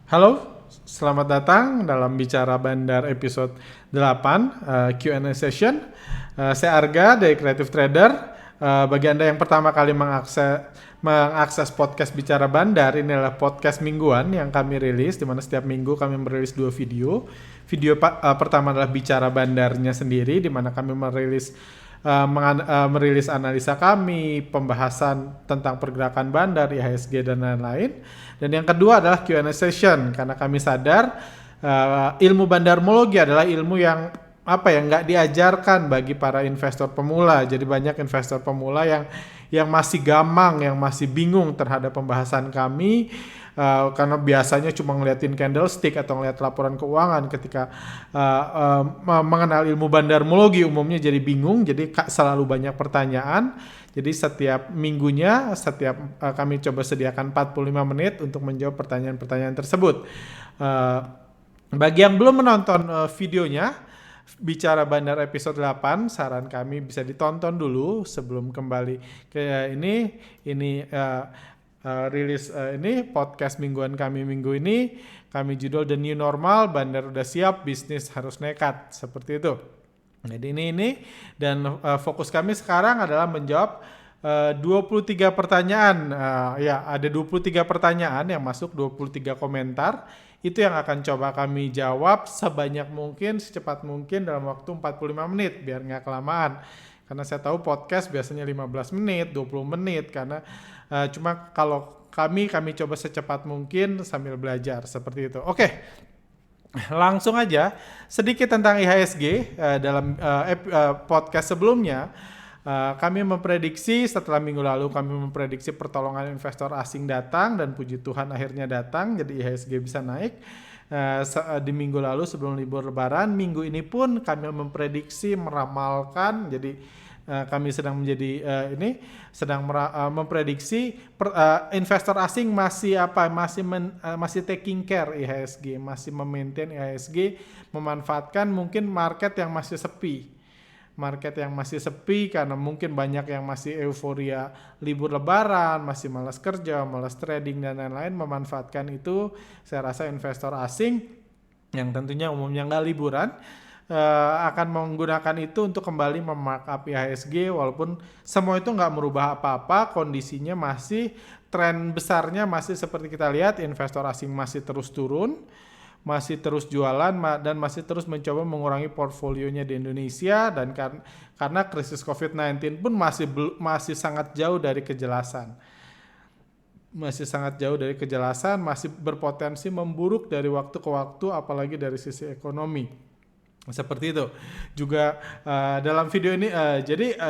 Halo, selamat datang dalam Bicara Bandar episode 8 Q&A session. Saya Arga dari Creative Trader. Bagi Anda yang pertama kali mengakses podcast Bicara Bandar, ini adalah podcast mingguan yang kami rilis, di mana setiap minggu kami merilis 2 video. Video pertama adalah Bicara Bandarnya sendiri, di mana kami merilis analisa kami, pembahasan tentang pergerakan bandar, IHSG dan lain-lain. Dan yang kedua adalah Q&A session, karena kami sadar ilmu bandarmologi adalah ilmu yang nggak diajarkan bagi para investor pemula. Jadi banyak investor pemula yang masih gamang, yang masih bingung terhadap pembahasan kami. Karena biasanya cuma ngeliatin candlestick atau ngeliat laporan keuangan. Ketika mengenal ilmu bandarmologi umumnya jadi bingung, jadi selalu banyak pertanyaan. Jadi setiap minggunya kami coba sediakan 45 menit untuk menjawab pertanyaan-pertanyaan tersebut. Bagi yang belum menonton videonya Bicara Bandar episode 8, saran kami bisa ditonton dulu sebelum kembali ke ini rilis ini podcast mingguan kami minggu ini. Kami judul The New Normal, Bandar udah siap, bisnis harus nekat, seperti itu. Jadi ini dan fokus kami sekarang adalah menjawab 23 pertanyaan. Ada 23 pertanyaan yang masuk, 23 komentar. Itu yang akan coba kami jawab sebanyak mungkin, secepat mungkin dalam waktu 45 menit biar nggak kelamaan. Karena saya tahu podcast biasanya 15 menit, 20 menit karena cuma kalau kami coba secepat mungkin sambil belajar seperti itu. Oke. Langsung aja sedikit tentang IHSG. Dalam podcast sebelumnya kami memprediksi, setelah minggu lalu kami memprediksi pertolongan investor asing datang dan puji Tuhan akhirnya datang, jadi IHSG bisa naik di minggu lalu sebelum libur lebaran. Minggu ini pun kami memprediksi, meramalkan, jadi kami sedang memprediksi investor asing masih taking care IHSG, masih memaintain IHSG, memanfaatkan mungkin market yang masih sepi karena mungkin banyak yang masih euforia libur lebaran, masih malas kerja, malas trading dan lain-lain, memanfaatkan itu. Saya rasa investor asing yang tentunya umumnya nggak liburan akan menggunakan itu untuk kembali memarkup IHSG, walaupun semua itu nggak merubah apa-apa, kondisinya masih, tren besarnya masih seperti kita lihat, investor asing masih terus turun, masih terus jualan dan masih terus mencoba mengurangi portfolionya di Indonesia, dan karena krisis COVID-19 pun masih sangat jauh dari kejelasan. Masih berpotensi memburuk dari waktu ke waktu, apalagi dari sisi ekonomi. Seperti itu. Juga dalam video ini,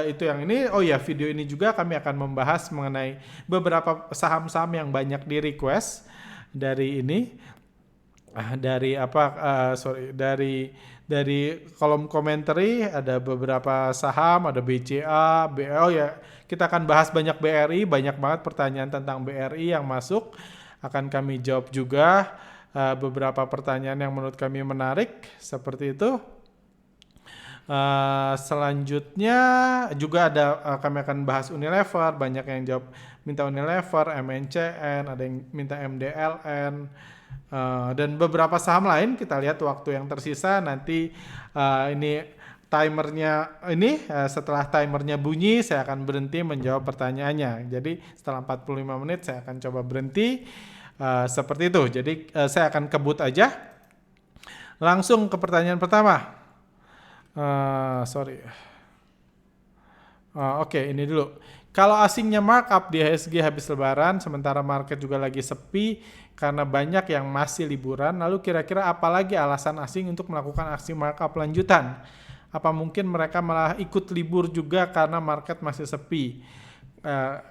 itu yang ini. Video ini juga kami akan membahas mengenai beberapa saham-saham yang banyak di request dari ini. Dari kolom komentari ada beberapa saham, ada BCA, kita akan bahas banyak BRI, banyak banget pertanyaan tentang BRI yang masuk, akan kami jawab juga beberapa pertanyaan yang menurut kami menarik, seperti itu. Selanjutnya juga ada kami akan bahas Unilever, banyak yang jawab minta Unilever, MNCN, ada yang minta MDLN, dan beberapa saham lain. Kita lihat waktu yang tersisa nanti. Ini timernya setelah timernya bunyi saya akan berhenti menjawab pertanyaannya. Jadi setelah 45 menit saya akan coba berhenti, seperti itu. Jadi saya akan kebut aja langsung ke pertanyaan pertama. Ini dulu. Kalau asingnya markup di IHSG habis lebaran, sementara market juga lagi sepi karena banyak yang masih liburan, lalu kira-kira apalagi alasan asing untuk melakukan aksi markup lanjutan? Apa mungkin mereka malah ikut libur juga karena market masih sepi?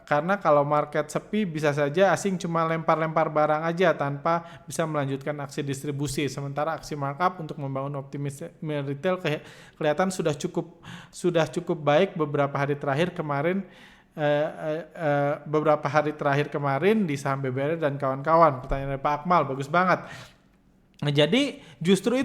Karena kalau market sepi bisa saja asing cuma lempar-lempar barang aja tanpa bisa melanjutkan aksi distribusi, sementara aksi markup untuk membangun optimisme retail kelihatan sudah cukup baik beberapa hari terakhir kemarin di saham BBRI dan kawan-kawan. Pertanyaan dari Pak Akmal, bagus banget. Nah, jadi justru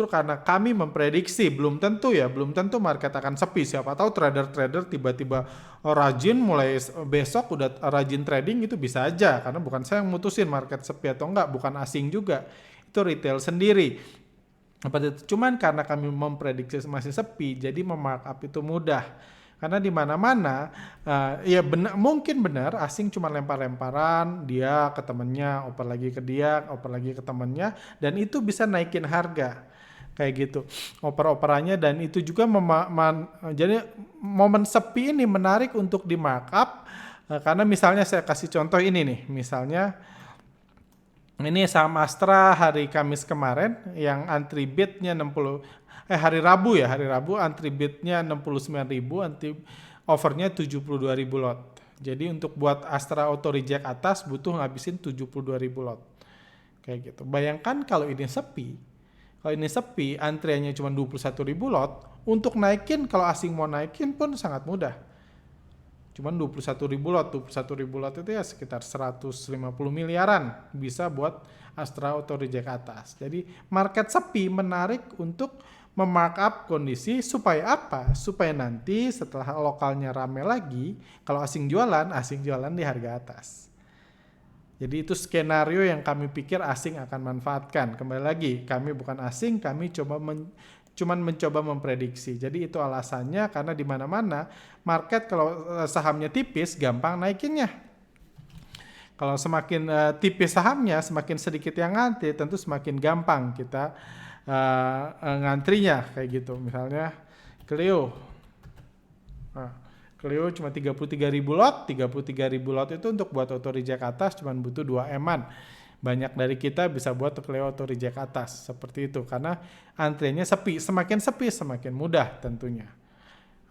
karena kami memprediksi belum tentu market akan sepi. Siapa tahu trader-trader tiba-tiba rajin mulai besok udah rajin trading, itu bisa aja karena bukan saya yang mutusin market sepi atau enggak, bukan asing juga. Itu retail sendiri. Cuman karena kami memprediksi masih sepi, jadi memarkup itu mudah. Karena di mana-mana, ya benar, mungkin benar asing cuma lempar-lemparan, dia ke temennya, oper lagi ke dia, oper lagi ke temennya, dan itu bisa naikin harga kayak gitu, oper-operannya. Dan itu juga jadi momen sepi ini menarik untuk di markup, karena misalnya saya kasih contoh ini nih, misalnya ini saham Astra hari Kamis kemarin yang antri bidnya hari Rabu antri bidnya 69.000, antri overnya 72.000 lot. Jadi untuk buat Astra auto reject atas butuh ngabisin 72.000 lot. Kayak gitu. Bayangkan kalau ini sepi. Kalau ini sepi, antriannya cuma 21.000 lot, untuk naikin kalau asing mau naikin pun sangat mudah. Cuman 21.000 lot itu ya sekitar 150 miliaran bisa buat Astra auto reject atas. Jadi market sepi menarik untuk memarkup kondisi supaya apa? Supaya nanti setelah lokalnya rame lagi, kalau asing jualan di harga atas. Jadi itu skenario yang kami pikir asing akan manfaatkan. Kembali lagi, kami bukan asing, kami cuman mencoba memprediksi. Jadi itu alasannya, karena di mana-mana market kalau sahamnya tipis gampang naikinnya. Kalau semakin tipis sahamnya, semakin sedikit yang ngantri, tentu semakin gampang kita ngantrinya kayak gitu. Misalnya Clio. Clio cuma 33.000 lot, 33.000 lot itu untuk buat auto reject atas cuma butuh 2 eman. Banyak dari kita bisa buat Clio auto reject atas seperti itu, karena antriannya sepi, semakin mudah tentunya.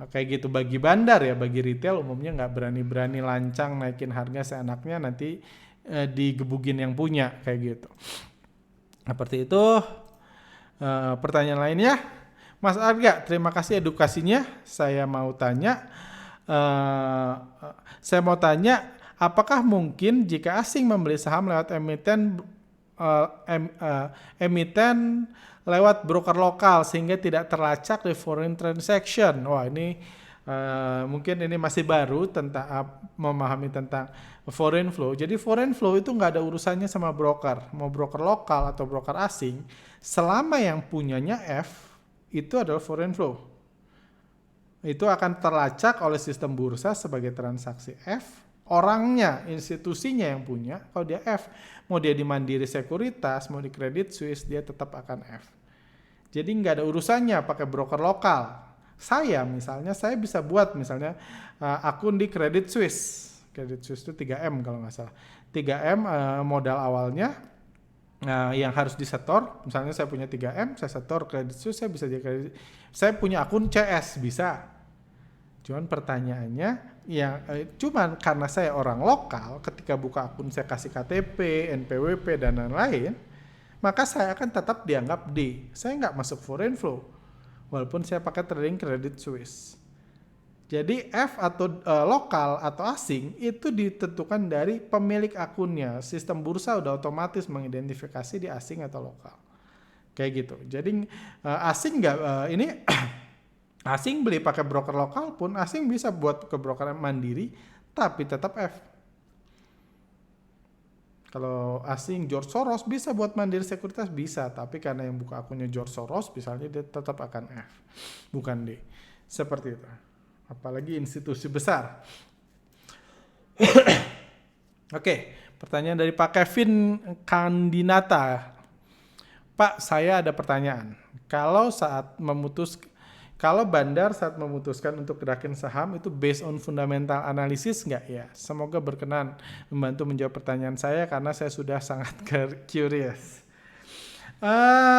Kayak gitu bagi bandar ya, bagi retail umumnya nggak berani-berani lancang naikin harga seenaknya, nanti digebugin yang punya kayak gitu. Seperti itu. Pertanyaan lainnya, Mas Arga, terima kasih edukasinya. Saya mau tanya, apakah mungkin jika asing membeli saham lewat emiten lewat broker lokal sehingga tidak terlacak di foreign transaction? Wah, ini mungkin ini masih baru tentang memahami tentang foreign flow. Jadi foreign flow itu nggak ada urusannya sama broker, mau broker lokal atau broker asing, selama yang punyanya F itu adalah foreign flow. Itu akan terlacak oleh sistem bursa sebagai transaksi F. Orangnya, institusinya yang punya, kalau dia F, mau dia di Mandiri Sekuritas, mau di Credit Suisse, dia tetap akan F. Jadi nggak ada urusannya pakai broker lokal. Saya bisa buat misalnya akun di Credit Suisse. Credit Suisse itu 3M kalau nggak salah. 3M modal awalnya yang harus disetor. Misalnya saya punya 3M, saya setor Credit Suisse, saya bisa jadi kredit. Saya punya akun CS, bisa. Cuman pertanyaannya, cuman karena saya orang lokal, ketika buka akun saya kasih KTP, NPWP, dan lain-lain, maka saya akan tetap dianggap D. Saya nggak masuk foreign flow, walaupun saya pakai trading Credit Suisse. Jadi F atau lokal atau asing itu ditentukan dari pemilik akunnya. Sistem bursa udah otomatis mengidentifikasi di asing atau lokal. Kayak gitu. Jadi asing nggak ini asing beli pakai broker lokal pun asing bisa buat ke broker Mandiri tapi tetap F. Kalau asing George Soros bisa buat Mandiri Sekuritas bisa, tapi karena yang buka akunnya George Soros misalnya dia tetap akan F, bukan D. Seperti itu. Apalagi institusi besar. Oke, pertanyaan dari Pak Kevin Kandinata. Pak, saya ada pertanyaan. Kalau bandar saat memutuskan untuk gerakin saham itu based on fundamental analysis nggak ya? Semoga berkenan membantu menjawab pertanyaan saya karena saya sudah sangat curious.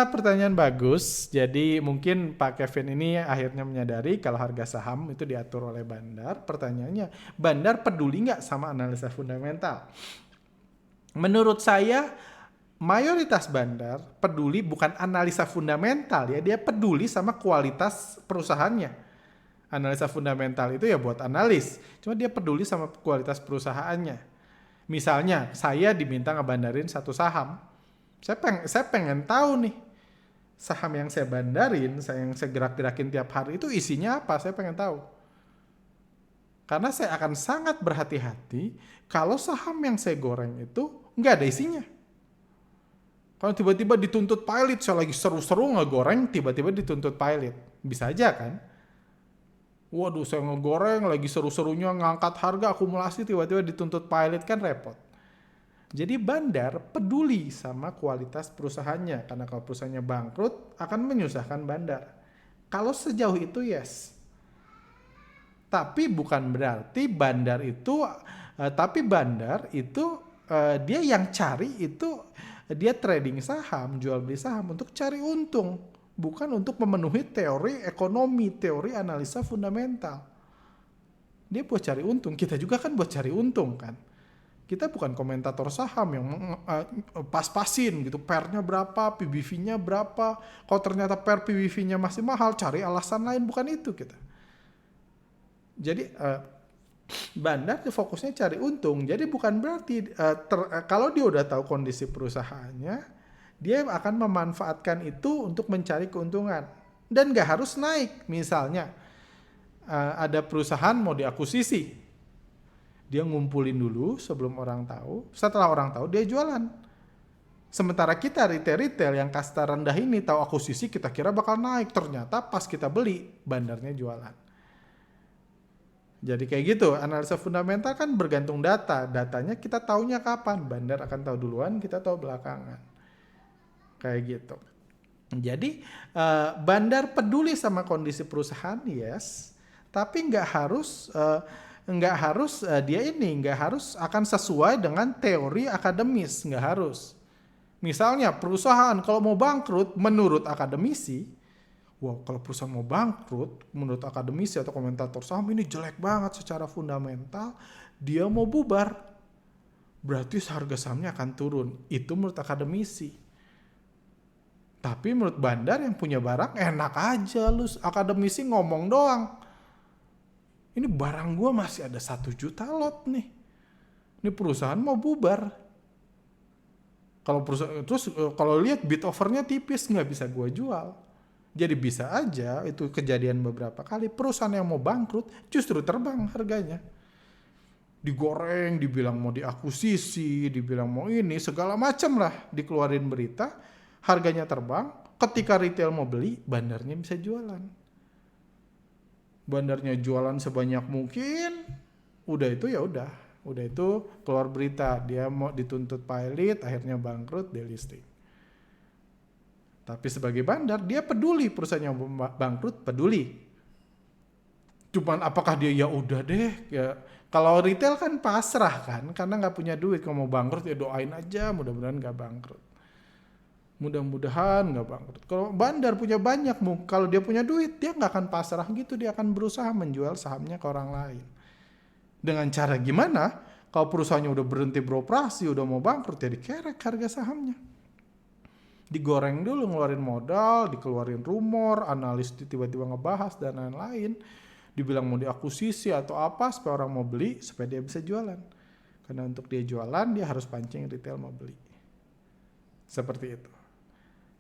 Pertanyaan bagus. Jadi mungkin Pak Kevin ini akhirnya menyadari kalau harga saham itu diatur oleh bandar. Pertanyaannya, bandar peduli nggak sama analisa fundamental? Menurut saya, mayoritas bandar peduli bukan analisa fundamental ya, dia peduli sama kualitas perusahaannya. Analisa fundamental itu ya buat analis, cuma dia peduli sama kualitas perusahaannya. Misalnya, saya diminta ngebandarin satu saham. Saya pengen tahu nih, saham yang saya bandarin, yang saya gerak-gerakin tiap hari itu isinya apa, saya pengen tahu. Karena saya akan sangat berhati-hati kalau saham yang saya goreng itu nggak ada isinya. Kalau tiba-tiba dituntut pilot, saya lagi seru-seru ngegoreng, tiba-tiba dituntut pilot. Bisa aja kan? Waduh, saya ngegoreng, lagi seru-serunya ngangkat harga, akumulasi, tiba-tiba dituntut pilot, kan repot. Jadi bandar peduli sama kualitas perusahaannya. Karena kalau perusahaannya bangkrut, akan menyusahkan bandar. Kalau sejauh itu yes. Tapi bukan berarti bandar itu, dia yang cari itu, dia trading saham, jual beli saham untuk cari untung, bukan untuk memenuhi teori ekonomi, teori analisa fundamental. Dia buat cari untung, kita juga kan buat cari untung kan. Kita bukan komentator saham yang pas-pasin gitu, PER-nya berapa, PBV-nya berapa. Kalau ternyata PER PBV-nya masih mahal, cari alasan lain, bukan itu kita. Jadi bandar fokusnya cari untung. Jadi bukan berarti kalau dia udah tahu kondisi perusahaannya, dia akan memanfaatkan itu untuk mencari keuntungan. Dan gak harus naik. Misalnya ada perusahaan mau diakuisisi, dia ngumpulin dulu sebelum orang tahu. Setelah orang tahu dia jualan. Sementara kita retail yang kasta rendah ini tahu akuisisi, kita kira bakal naik. Ternyata pas kita beli, bandarnya jualan. Jadi kayak gitu, analisa fundamental kan bergantung data. Datanya kita taunya kapan, bandar akan tahu duluan, kita tahu belakangan. Kayak gitu. Jadi bandar peduli sama kondisi perusahaan, yes. Tapi nggak harus akan sesuai dengan teori akademis, nggak harus. Misalnya perusahaan kalau mau bangkrut menurut akademisi, wah, kalau perusahaan mau bangkrut, menurut akademisi atau komentator saham ini jelek banget secara fundamental, dia mau bubar. Berarti harga sahamnya akan turun. Itu menurut akademisi. Tapi menurut bandar yang punya barang, enak aja lu. Akademisi ngomong doang. Ini barang gue masih ada 1 juta lot nih. Ini perusahaan mau bubar. Kalau lihat bid overnya tipis, nggak bisa gue jual. Jadi bisa aja itu kejadian beberapa kali, perusahaan yang mau bangkrut justru terbang harganya. Digoreng, dibilang mau diakuisisi, dibilang mau ini, segala macam lah dikeluarin berita, harganya terbang, ketika retail mau beli, bandarnya bisa jualan. Bandarnya jualan sebanyak mungkin, udah itu keluar berita, dia mau dituntut pilot, akhirnya bangkrut, delisting. Tapi sebagai bandar, dia peduli perusahaan yang bangkrut, peduli. Cuman apakah dia ya udah deh, ya kalau retail kan pasrah kan, karena nggak punya duit. Kalau mau bangkrut ya doain aja, mudah-mudahan nggak bangkrut. Mudah-mudahan nggak bangkrut. Kalau bandar punya banyak, kalau dia punya duit, dia nggak akan pasrah gitu, dia akan berusaha menjual sahamnya ke orang lain. Dengan cara gimana? Kalau perusahaannya udah berhenti beroperasi, udah mau bangkrut, ya dikerek harga sahamnya. Digoreng dulu, ngeluarin modal, dikeluarin rumor, analis tiba-tiba ngebahas dan lain-lain, dibilang mau diakuisisi atau apa supaya orang mau beli, supaya dia bisa jualan. Karena untuk dia jualan, dia harus pancing retail mau beli. Seperti itu.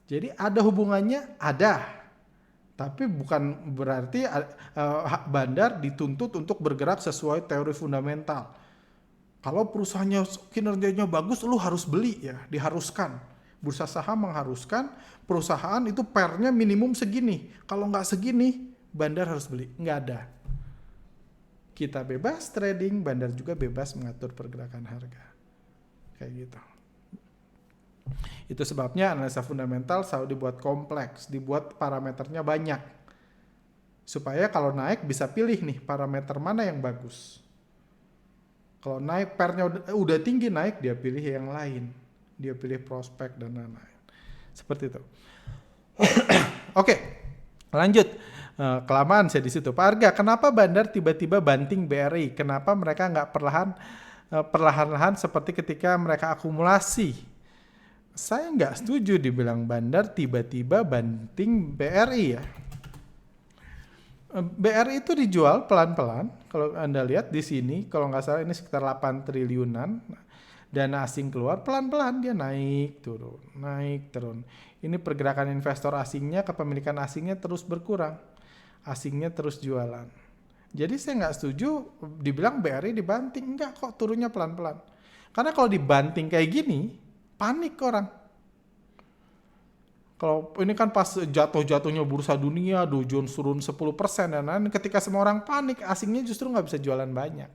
Jadi ada hubungannya? Ada. Tapi bukan berarti bandar dituntut untuk bergerak sesuai teori fundamental. Kalau perusahaannya kinerjanya bagus, lu harus beli ya, diharuskan. Bursa saham mengharuskan perusahaan itu PER-nya minimum segini. Kalau nggak segini, bandar harus beli. Nggak ada. Kita bebas trading, bandar juga bebas mengatur pergerakan harga. Kayak gitu. Itu sebabnya analisa fundamental selalu dibuat kompleks, dibuat parameternya banyak. Supaya kalau naik bisa pilih nih parameter mana yang bagus. Kalau naik PER-nya udah tinggi naik, dia pilih yang lain. Dia pilih prospek dan lain-lain. Seperti itu. Oke, lanjut. Kelamaan saya di situ. Pak Arga, kenapa bandar tiba-tiba banting BRI? Kenapa mereka nggak perlahan-lahan seperti ketika mereka akumulasi? Saya nggak setuju dibilang bandar tiba-tiba banting BRI ya. BRI itu dijual pelan-pelan. Kalau Anda lihat di sini, kalau nggak salah ini sekitar 8 triliunan. dana asing keluar, pelan-pelan dia naik turun. Ini pergerakan investor asingnya, kepemilikan asingnya terus berkurang, asingnya terus jualan. Jadi saya nggak setuju dibilang BRI dibanting, enggak kok, turunnya pelan-pelan. Karena kalau dibanting kayak gini, panik orang. Kalau ini kan pas jatuh-jatuhnya bursa dunia, Dow Jones turun 10%, dan lain, ketika semua orang panik, asingnya justru nggak bisa jualan banyak.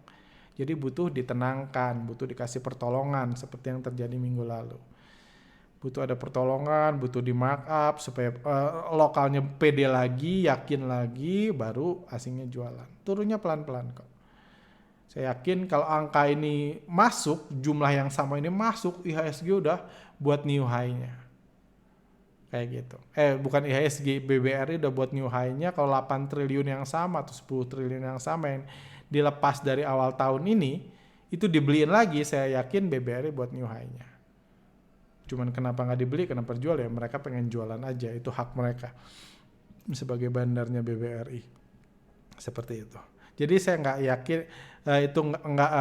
Jadi butuh ditenangkan, butuh dikasih pertolongan seperti yang terjadi minggu lalu. Butuh ada pertolongan, butuh di markup supaya lokalnya pede lagi, yakin lagi, baru asingnya jualan. Turunnya pelan-pelan kok. Saya yakin kalau angka ini masuk, jumlah yang sama ini masuk, IHSG udah buat new high-nya. Kayak gitu. Bukan IHSG, BBRI udah buat new high-nya. Kalau 8 triliun yang sama atau 10 triliun yang sama yang dilepas dari awal tahun ini, itu dibeliin lagi, saya yakin BBRI buat new high-nya. Cuman kenapa nggak dibeli, kenapa jual ya? Mereka pengen jualan aja, itu hak mereka sebagai bandarnya BBRI. Seperti itu. Jadi saya nggak yakin itu nggak.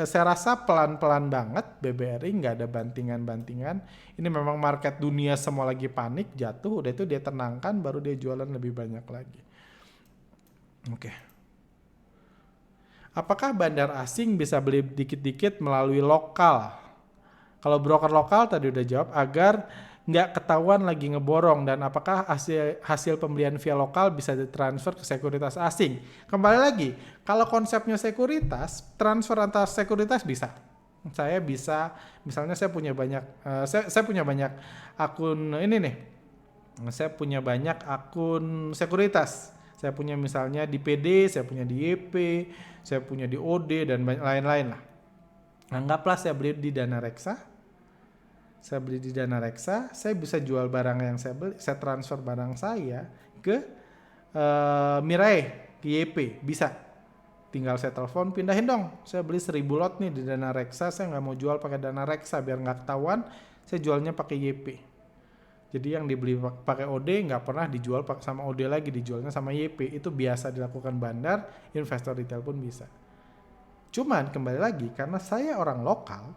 Saya rasa pelan-pelan banget BBRI, nggak ada bantingan-bantingan. Ini memang market dunia semua lagi panik, jatuh, udah itu dia tenangkan, baru dia jualan lebih banyak lagi. Oke. Apakah bandar asing bisa beli dikit-dikit melalui lokal? Kalau broker lokal tadi udah jawab, agar nggak ketahuan lagi ngeborong, dan apakah hasil pembelian via lokal bisa ditransfer ke sekuritas asing? Kembali lagi, kalau konsepnya sekuritas, transfer antar sekuritas bisa. Saya bisa, misalnya saya punya banyak akun ini nih. Saya punya banyak akun sekuritas. Saya punya misalnya di PD, saya punya di YP, saya punya di OD, dan lain-lain lah. Anggaplah saya beli di Dana Reksa. Saya bisa jual barang yang saya beli, saya transfer barang saya ke Mirai, ke YP, bisa. Tinggal saya telepon, pindahin dong. Saya beli 1000 lot nih di Dana Reksa, saya nggak mau jual pakai Dana Reksa biar nggak ketahuan, saya jualnya pakai YP. Jadi yang dibeli pakai OD nggak pernah dijual sama OD lagi, dijualnya sama YP. Itu biasa dilakukan bandar, investor retail pun bisa. Cuman kembali lagi, karena saya orang lokal,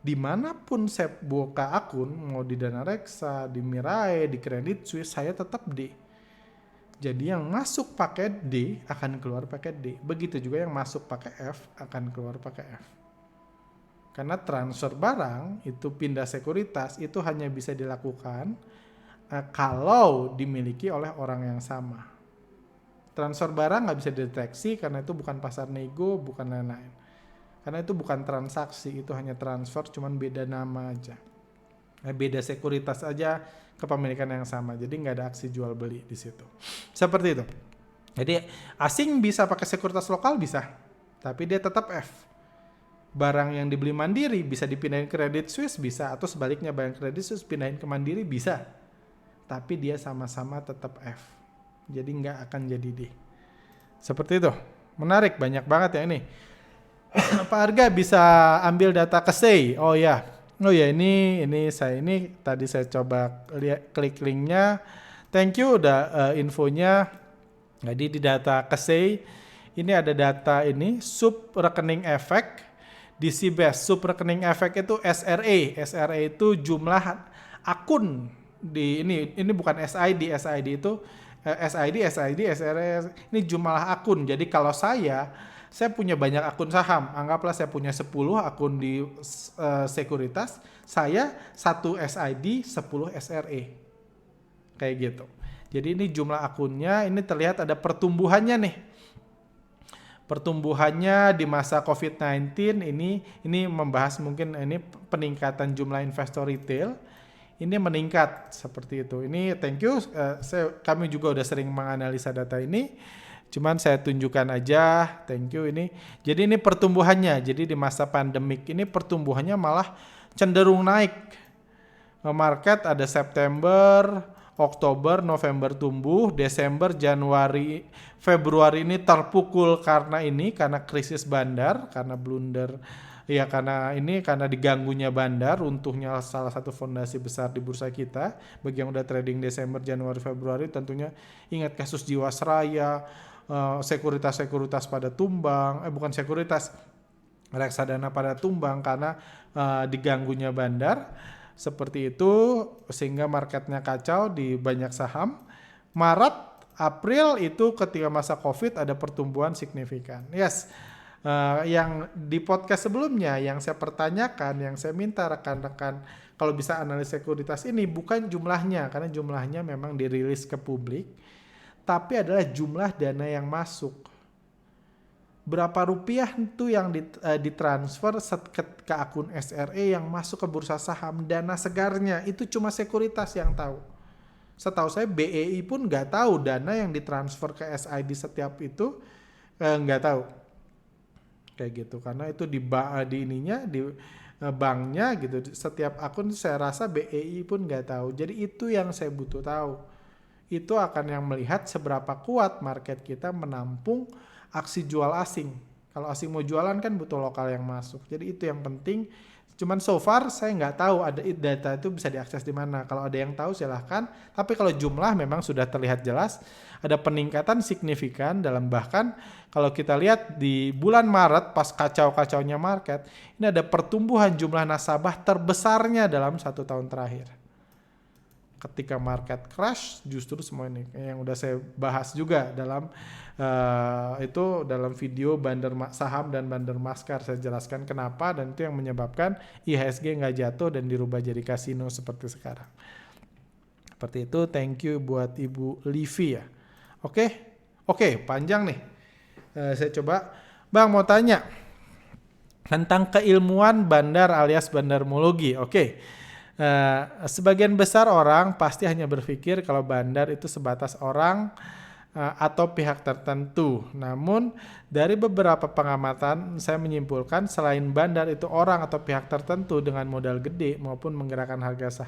dimanapun saya buka akun, mau di Dana Reksa, di Mirai, di Credit Suisse, saya tetap D. Jadi yang masuk pakai D akan keluar pakai D. Begitu juga yang masuk pakai F akan keluar pakai F. Karena transfer barang itu pindah sekuritas itu hanya bisa dilakukan kalau dimiliki oleh orang yang sama. Transfer barang nggak bisa dideteksi karena itu bukan pasar nego, bukan lain-lain. Karena itu bukan transaksi, itu hanya transfer, cuman beda nama aja. Beda sekuritas aja, kepemilikan yang sama. Jadi nggak ada aksi jual beli di situ. Seperti itu. Jadi asing bisa pakai sekuritas lokal bisa, tapi dia tetap F. Barang yang dibeli Mandiri bisa dipindahin ke Credit Suisse bisa, atau sebaliknya barang Credit Suisse pindahin ke Mandiri bisa. Tapi dia sama-sama tetap F. Jadi nggak akan jadi D. Seperti itu. Menarik, banyak banget ya ini. Pak Arga bisa ambil data KSEI. Oh ya, ini tadi saya coba klik linknya. Thank you udah infonya. Jadi di data KSEI ini ada data ini sub rekening efek di CBAS. Sub rekening efek itu SRA. SRA itu jumlah akun di ini bukan SID. SID itu SID, SRA. Ini jumlah akun. Jadi kalau saya punya banyak akun saham. Anggaplah saya punya 10 akun di sekuritas. Saya 1 SID, 10 SRA. Kayak gitu. Jadi ini jumlah akunnya. Ini terlihat ada pertumbuhannya nih. Pertumbuhannya di masa COVID-19 ini membahas mungkin ini peningkatan jumlah investor retail. Ini meningkat seperti itu. Ini thank you. Kami juga udah sering menganalisa data ini. Cuman saya tunjukkan aja, thank you ini. Jadi ini pertumbuhannya. Jadi di masa pandemik ini pertumbuhannya malah cenderung naik. Market ada September, Oktober, November tumbuh, Desember, Januari, Februari ini terpukul karena krisis bandar, karena blunder. Ya karena diganggunya bandar, runtuhnya salah satu fondasi besar di bursa kita. Bagi yang udah trading Desember, Januari, Februari tentunya ingat kasus Jiwasraya, sekuritas pada tumbang, bukan sekuritas, reksadana pada tumbang karena diganggunya bandar seperti itu, sehingga marketnya kacau di banyak saham. Maret, April itu ketika masa COVID ada pertumbuhan signifikan. Yes, yang di podcast sebelumnya yang saya pertanyakan, yang saya minta rekan-rekan kalau bisa analis sekuritas ini bukan jumlahnya, karena jumlahnya memang dirilis ke publik, tapi adalah jumlah dana yang masuk. Berapa rupiah itu yang ditransfer ke akun SRE yang masuk ke bursa saham, dana segarnya itu cuma sekuritas yang tahu. Setahu saya BEI pun nggak tahu dana yang ditransfer ke SID setiap itu, nggak tahu kayak gitu, karena itu di banknya gitu, setiap akun saya rasa BEI pun nggak tahu. Jadi itu yang saya butuh tahu, itu akan yang melihat seberapa kuat market kita menampung aksi jual asing. Kalau asing mau jualan kan butuh lokal yang masuk. Jadi itu yang penting. Cuman so far saya nggak tahu ada data itu bisa diakses di mana. Kalau ada yang tahu silahkan. Tapi kalau jumlah memang sudah terlihat jelas ada peningkatan signifikan dalam, bahkan kalau kita lihat di bulan Maret pas kacau-kacaunya market, ini ada pertumbuhan jumlah nasabah terbesarnya dalam 1 tahun terakhir. Ketika market crash justru semua ini yang udah saya bahas juga dalam itu dalam video bandar saham dan bandar maskar, saya jelaskan kenapa dan itu yang menyebabkan IHSG nggak jatuh dan dirubah jadi kasino seperti sekarang. Seperti itu. Thank you buat Ibu Livi ya. Oke, panjang nih. Saya coba, Bang mau tanya tentang keilmuan bandar alias bandarmologi. Sebagian besar orang pasti hanya berpikir kalau bandar itu sebatas orang atau pihak tertentu. Namun dari beberapa pengamatan saya menyimpulkan selain bandar itu orang atau pihak tertentu dengan modal gede maupun menggerakkan harga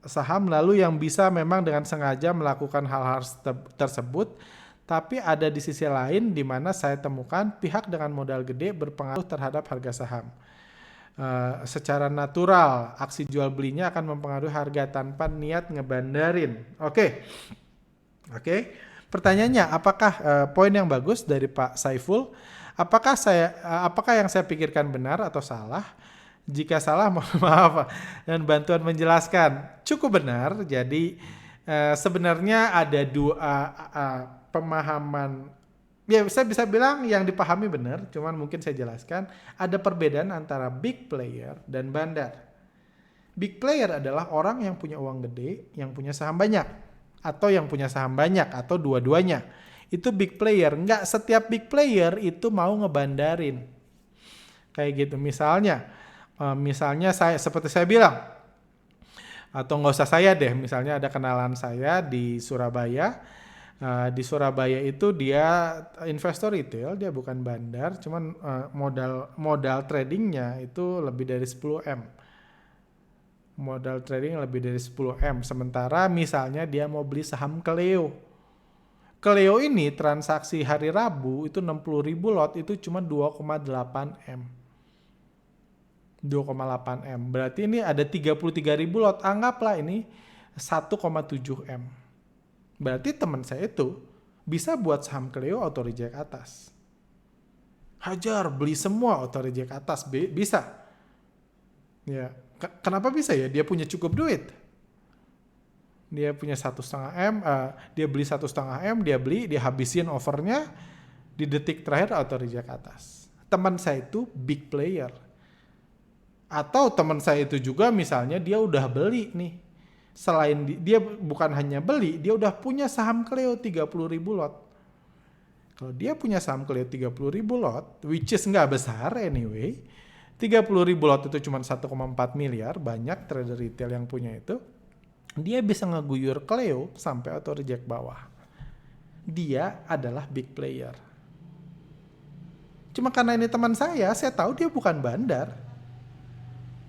saham lalu yang bisa memang dengan sengaja melakukan hal-hal tersebut. Tapi ada di sisi lain di mana saya temukan pihak dengan modal gede berpengaruh terhadap harga saham. Secara natural aksi jual belinya akan mempengaruhi harga tanpa niat ngebandarin. Oke. Pertanyaannya, apakah poin yang bagus dari Pak Saiful? Apakah yang saya pikirkan benar atau salah? Jika salah mohon maaf dan bantuan menjelaskan. Cukup benar. Jadi sebenarnya ada dua pemahaman. Ya, saya bisa bilang yang dipahami benar, cuman mungkin saya jelaskan ada perbedaan antara big player dan bandar. Big player adalah orang yang punya uang gede, yang punya saham banyak, atau yang punya saham banyak, atau dua-duanya. Itu big player. Nggak setiap big player itu mau ngebandarin. Kayak gitu. Misalnya saya, seperti saya bilang, atau nggak usah saya deh, misalnya ada kenalan saya di Surabaya. Di Surabaya itu dia investor retail, dia bukan bandar, cuman modal tradingnya itu lebih dari 10M. Modal trading lebih dari 10M. Sementara misalnya dia mau beli saham Cleo. Cleo ini transaksi hari Rabu itu 60.000 lot itu cuma 2,8M. 2,8M. Berarti ini ada 33.000 lot. Anggaplah ini 1,7M. Berarti teman saya itu bisa buat saham Cleo auto reject atas. Hajar, beli semua auto reject atas. Bisa. Ya, kenapa bisa ya? Dia punya cukup duit. Dia punya 1,5M, dia beli 1,5M, dia habisin overnya, di detik terakhir auto reject atas. Teman saya itu big player. Atau teman saya itu juga misalnya dia udah beli nih. Selain dia bukan hanya beli, dia udah punya saham Cleo 30.000 lot. Kalau dia punya saham Cleo 30.000 lot, which is nggak besar anyway, 30.000 lot itu cuma 1,4 miliar, banyak trader retail yang punya itu. Dia bisa ngeguyur Cleo sampai auto reject bawah. Dia adalah big player. Cuma karena ini teman saya tahu dia bukan bandar.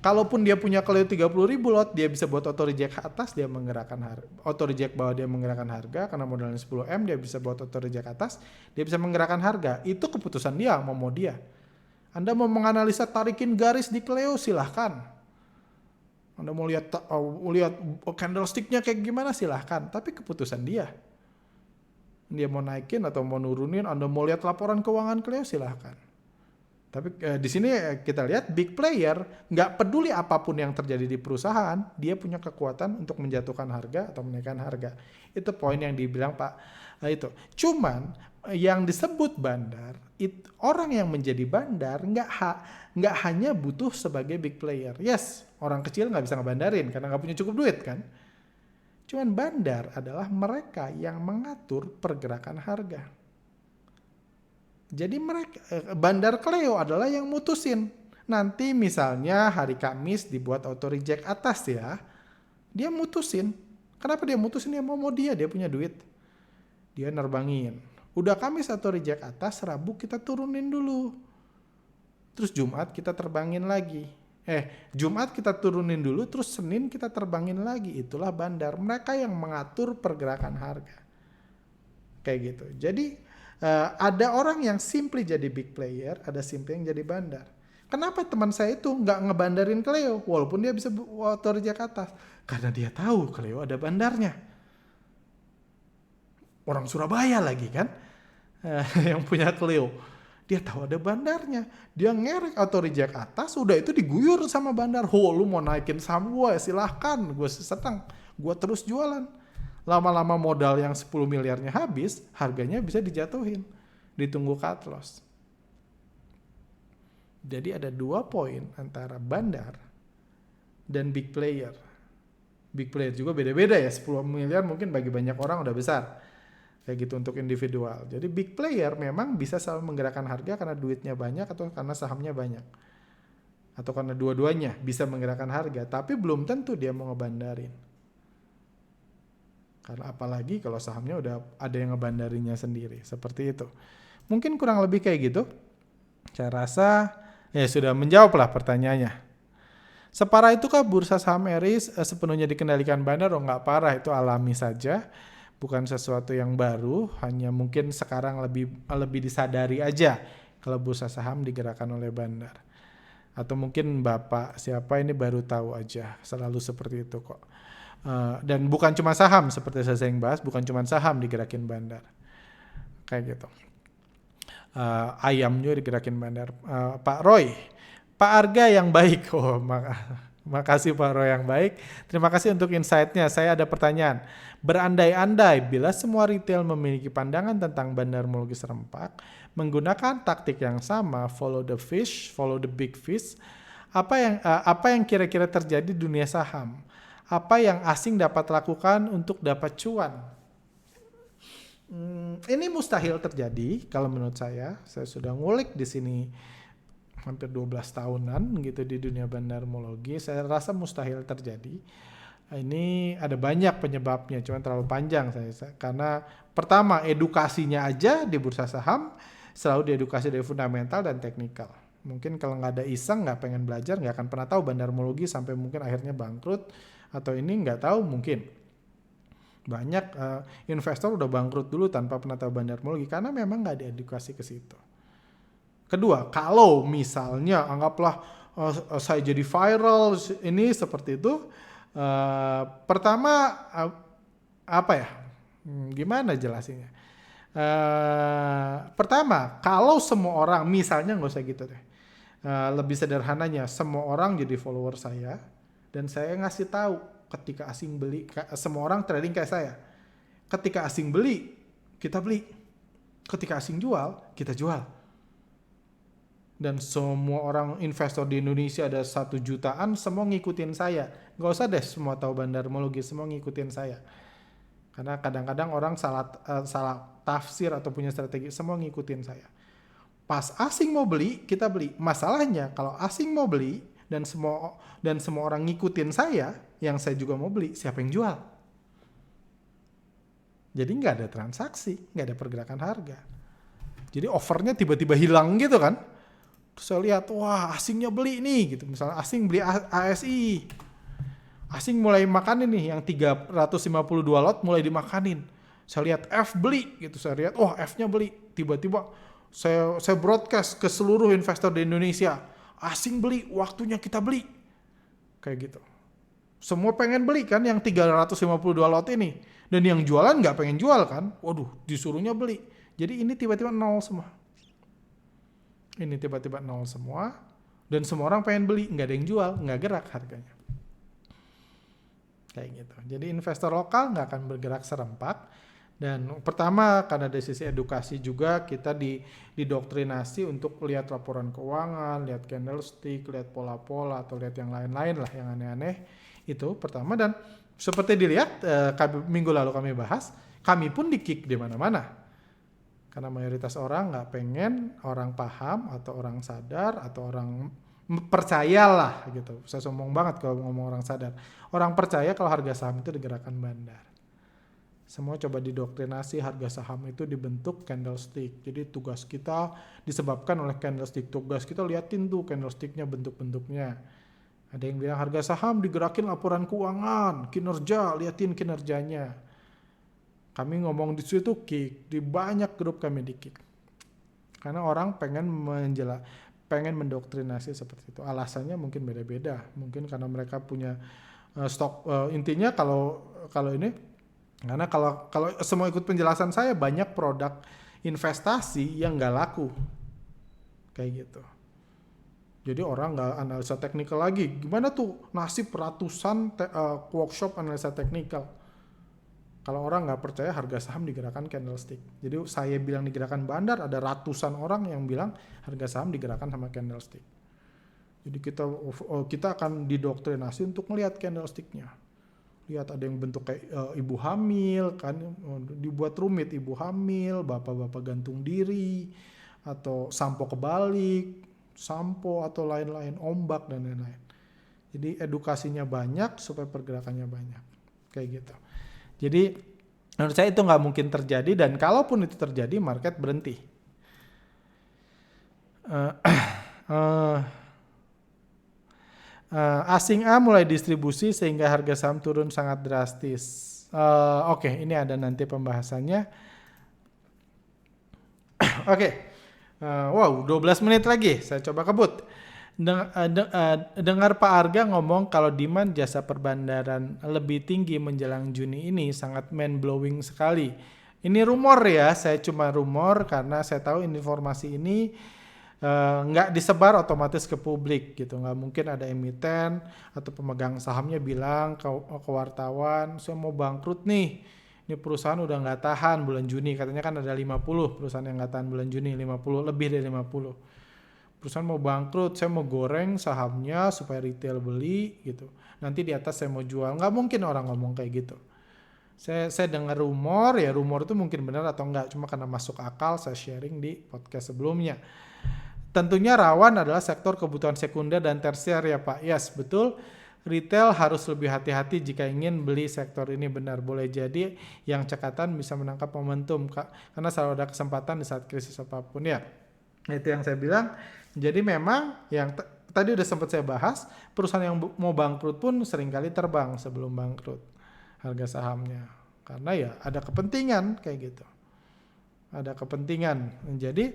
Kalaupun dia punya Cleo 30.000 lot, dia bisa buat auto reject atas, dia menggerakkan harga. Auto reject bawah dia menggerakkan harga, karena modalnya 10M, dia bisa buat auto reject atas, dia bisa menggerakkan harga. Itu keputusan dia, mau dia. Anda mau menganalisa tarikin garis di Cleo, silahkan. Anda mau lihat candlestick-nya kayak gimana, silahkan. Tapi keputusan dia. Dia mau naikin atau mau nurunin, Anda mau lihat laporan keuangan Cleo silahkan. Tapi di sini kita lihat big player nggak peduli apapun yang terjadi di perusahaan, dia punya kekuatan untuk menjatuhkan harga atau menaikkan harga. Itu poin yang dibilang Pak itu. Cuman yang disebut bandar, orang yang menjadi bandar nggak hanya butuh sebagai big player. Yes, orang kecil nggak bisa ngebandarin karena nggak punya cukup duit kan. Cuman bandar adalah mereka yang mengatur pergerakan harga. Jadi bandar Cleo adalah yang mutusin. Nanti misalnya hari Kamis dibuat auto reject atas ya. Dia mutusin. Kenapa dia mutusin? Dia mau dia punya duit. Dia nerbangin. Udah Kamis auto reject atas, Rabu kita turunin dulu. Terus Jumat kita terbangin lagi. Jumat kita turunin dulu, terus Senin kita terbangin lagi. Itulah bandar. Mereka yang mengatur pergerakan harga. Kayak gitu. Jadi ada orang yang simply jadi big player, ada simply yang jadi bandar. Kenapa teman saya itu nggak ngebandarin Cleo walaupun dia bisa auto reject atas? Karena dia tahu Cleo ada bandarnya. Orang Surabaya lagi kan, yang punya Cleo. Dia tahu ada bandarnya. Dia ngerek auto reject atas, udah itu diguyur sama bandar. Lu mau naikin saham gue, silahkan. Gue senang, gue terus jualan. Lama-lama modal yang 10 miliarnya habis, harganya bisa dijatuhin. Ditunggu cut loss. Jadi ada 2 poin antara bandar dan big player. Big player juga beda-beda ya, 10 miliar mungkin bagi banyak orang udah besar. Kayak gitu untuk individual. Jadi big player memang bisa selalu menggerakkan harga karena duitnya banyak atau karena sahamnya banyak. Atau karena dua-duanya bisa menggerakkan harga, tapi belum tentu dia mau ngebandarin. Karena apalagi kalau sahamnya udah ada yang ngebandarinya sendiri. Seperti itu. Mungkin kurang lebih kayak gitu. Saya rasa ya sudah menjawab lah pertanyaannya. Separah itukah bursa saham Aries sepenuhnya dikendalikan bandar? Oh nggak parah, itu alami saja. Bukan sesuatu yang baru. Hanya mungkin sekarang lebih disadari aja kalau bursa saham digerakkan oleh bandar. Atau mungkin Bapak siapa ini baru tahu aja. Selalu seperti itu kok. Dan bukan cuma saham seperti saya sering bahas, bukan cuma saham digerakin bandar kayak gitu. Ayam juga digerakin bandar. Pak Roy, Pak Arga yang baik. Makasih Pak Roy yang baik. Terima kasih untuk insight-nya. Saya ada pertanyaan. Berandai-andai bila semua retail memiliki pandangan tentang bandarmologi serempak, menggunakan taktik yang sama, follow the fish, follow the big fish, apa yang kira-kira terjadi di dunia saham? Apa yang asing dapat lakukan untuk dapat cuan? Ini mustahil terjadi kalau menurut saya. Saya sudah ngulik di sini hampir 12 tahunan gitu di dunia bandarmologi. Saya rasa mustahil terjadi. Ini ada banyak penyebabnya, cuma terlalu panjang saya. Karena pertama edukasinya aja di bursa saham selalu diedukasi dari fundamental dan teknikal. Mungkin kalau nggak ada iseng, nggak pengen belajar, nggak akan pernah tahu bandarmologi sampai mungkin akhirnya bangkrut. Atau ini nggak tahu mungkin. Banyak investor udah bangkrut dulu tanpa pernah tahu bandarmologi karena memang nggak diedukasi ke situ. Kedua, kalau misalnya anggaplah saya jadi viral ini seperti itu, pertama apa ya? Gimana jelasinnya? Pertama, kalau semua orang misalnya nggak usah gitu deh. Lebih sederhananya, semua orang jadi follower saya. Dan saya ngasih tahu ketika asing beli, semua orang trading kayak saya. Ketika asing beli, kita beli. Ketika asing jual, kita jual. Dan semua orang investor di Indonesia ada 1 jutaan, semua ngikutin saya. Gak usah deh semua tahu bandarmologi, semua ngikutin saya. Karena kadang-kadang orang salah tafsir atau punya strategi, semua ngikutin saya. Pas asing mau beli, kita beli. Masalahnya kalau asing mau beli, dan semua orang ngikutin saya, yang saya juga mau beli, siapa yang jual? Jadi nggak ada transaksi, nggak ada pergerakan harga. Jadi offernya tiba-tiba hilang gitu kan. Terus saya lihat, wah asingnya beli nih gitu. Misalnya asing beli ASI. Asing mulai makanin nih, yang 352 lot mulai dimakanin. Saya lihat F beli gitu, saya lihat, F-nya beli. Tiba-tiba saya broadcast ke seluruh investor di Indonesia. Asing beli, waktunya kita beli. Kayak gitu. Semua pengen beli kan yang 352 lot ini. Dan yang jualan nggak pengen jual kan. Waduh, disuruhnya beli. Jadi ini tiba-tiba nol semua. Ini tiba-tiba nol semua. Dan semua orang pengen beli. Nggak ada yang jual, nggak gerak harganya. Kayak gitu. Jadi investor lokal nggak akan bergerak serempak. Dan pertama karena dari sisi edukasi juga kita didoktrinasi untuk lihat laporan keuangan, lihat candlestick, lihat pola-pola atau lihat yang lain-lain lah yang aneh-aneh. Itu pertama, dan seperti dilihat minggu lalu kami bahas, kami pun di-kick di mana-mana. Karena mayoritas orang nggak pengen orang paham atau orang sadar atau orang percayalah gitu. Saya sombong banget kalau ngomong orang sadar. Orang percaya kalau harga saham itu digerakkan bandar. Semua coba didoktrinasi harga saham itu dibentuk candlestick. Jadi tugas kita disebabkan oleh candlestick. Tugas kita liatin tuh candlesticknya, bentuk-bentuknya. Ada yang bilang harga saham digerakin laporan keuangan, kinerja, liatin kinerjanya. Kami ngomong di situ kick, di banyak grup kami di kick. Karena orang pengen mendoktrinasi seperti itu. Alasannya mungkin beda-beda. Mungkin karena mereka punya stok. Intinya kalau ini, karena kalau semua ikut penjelasan saya, banyak produk investasi yang nggak laku. Kayak gitu. Jadi orang nggak analisa teknikal lagi. Gimana tuh nasib ratusan workshop analisa teknikal. Kalau orang nggak percaya harga saham digerakkan candlestick. Jadi saya bilang digerakkan bandar, ada ratusan orang yang bilang harga saham digerakkan sama candlestick. Jadi kita akan didoktrinasi untuk melihat candlesticknya. Lihat ada yang bentuk kayak ibu hamil kan, dibuat rumit, ibu hamil, bapak-bapak gantung diri, atau sampo kebalik, sampo atau lain-lain, ombak dan lain-lain. Jadi edukasinya banyak supaya pergerakannya banyak, kayak gitu. Jadi menurut saya itu nggak mungkin terjadi, dan kalaupun itu terjadi market berhenti. Asing A mulai distribusi sehingga harga saham turun sangat drastis. Oke, ini ada nanti pembahasannya. Oke. Wow, 12 menit lagi. Saya coba kebut. Dengar Pak Arga ngomong kalau demand jasa perbandaran lebih tinggi menjelang Juni ini sangat mind-blowing sekali. Ini rumor ya, saya cuma rumor karena saya tahu informasi ini nggak disebar otomatis ke publik gitu. Nggak mungkin ada emiten atau pemegang sahamnya bilang ke wartawan, saya mau bangkrut nih, ini perusahaan udah nggak tahan bulan Juni. Katanya kan ada 50 perusahaan yang nggak tahan bulan Juni, 50, lebih dari 50 perusahaan mau bangkrut, saya mau goreng sahamnya supaya retail beli gitu, nanti di atas saya mau jual. Nggak mungkin orang ngomong kayak gitu. Saya dengar rumor, ya rumor itu mungkin benar atau enggak, cuma karena masuk akal saya sharing di podcast sebelumnya. Tentunya rawan adalah sektor kebutuhan sekunder dan tersier ya Pak. Yes, betul. Retail harus lebih hati-hati jika ingin beli sektor ini, benar. Boleh jadi yang cekatan bisa menangkap momentum, Kak. Karena selalu ada kesempatan di saat krisis apapun ya. Itu yang saya bilang. Jadi memang yang tadi udah sempat saya bahas, perusahaan yang mau bangkrut pun seringkali terbang sebelum bangkrut harga sahamnya. Karena ya ada kepentingan kayak gitu. Ada kepentingan. Jadi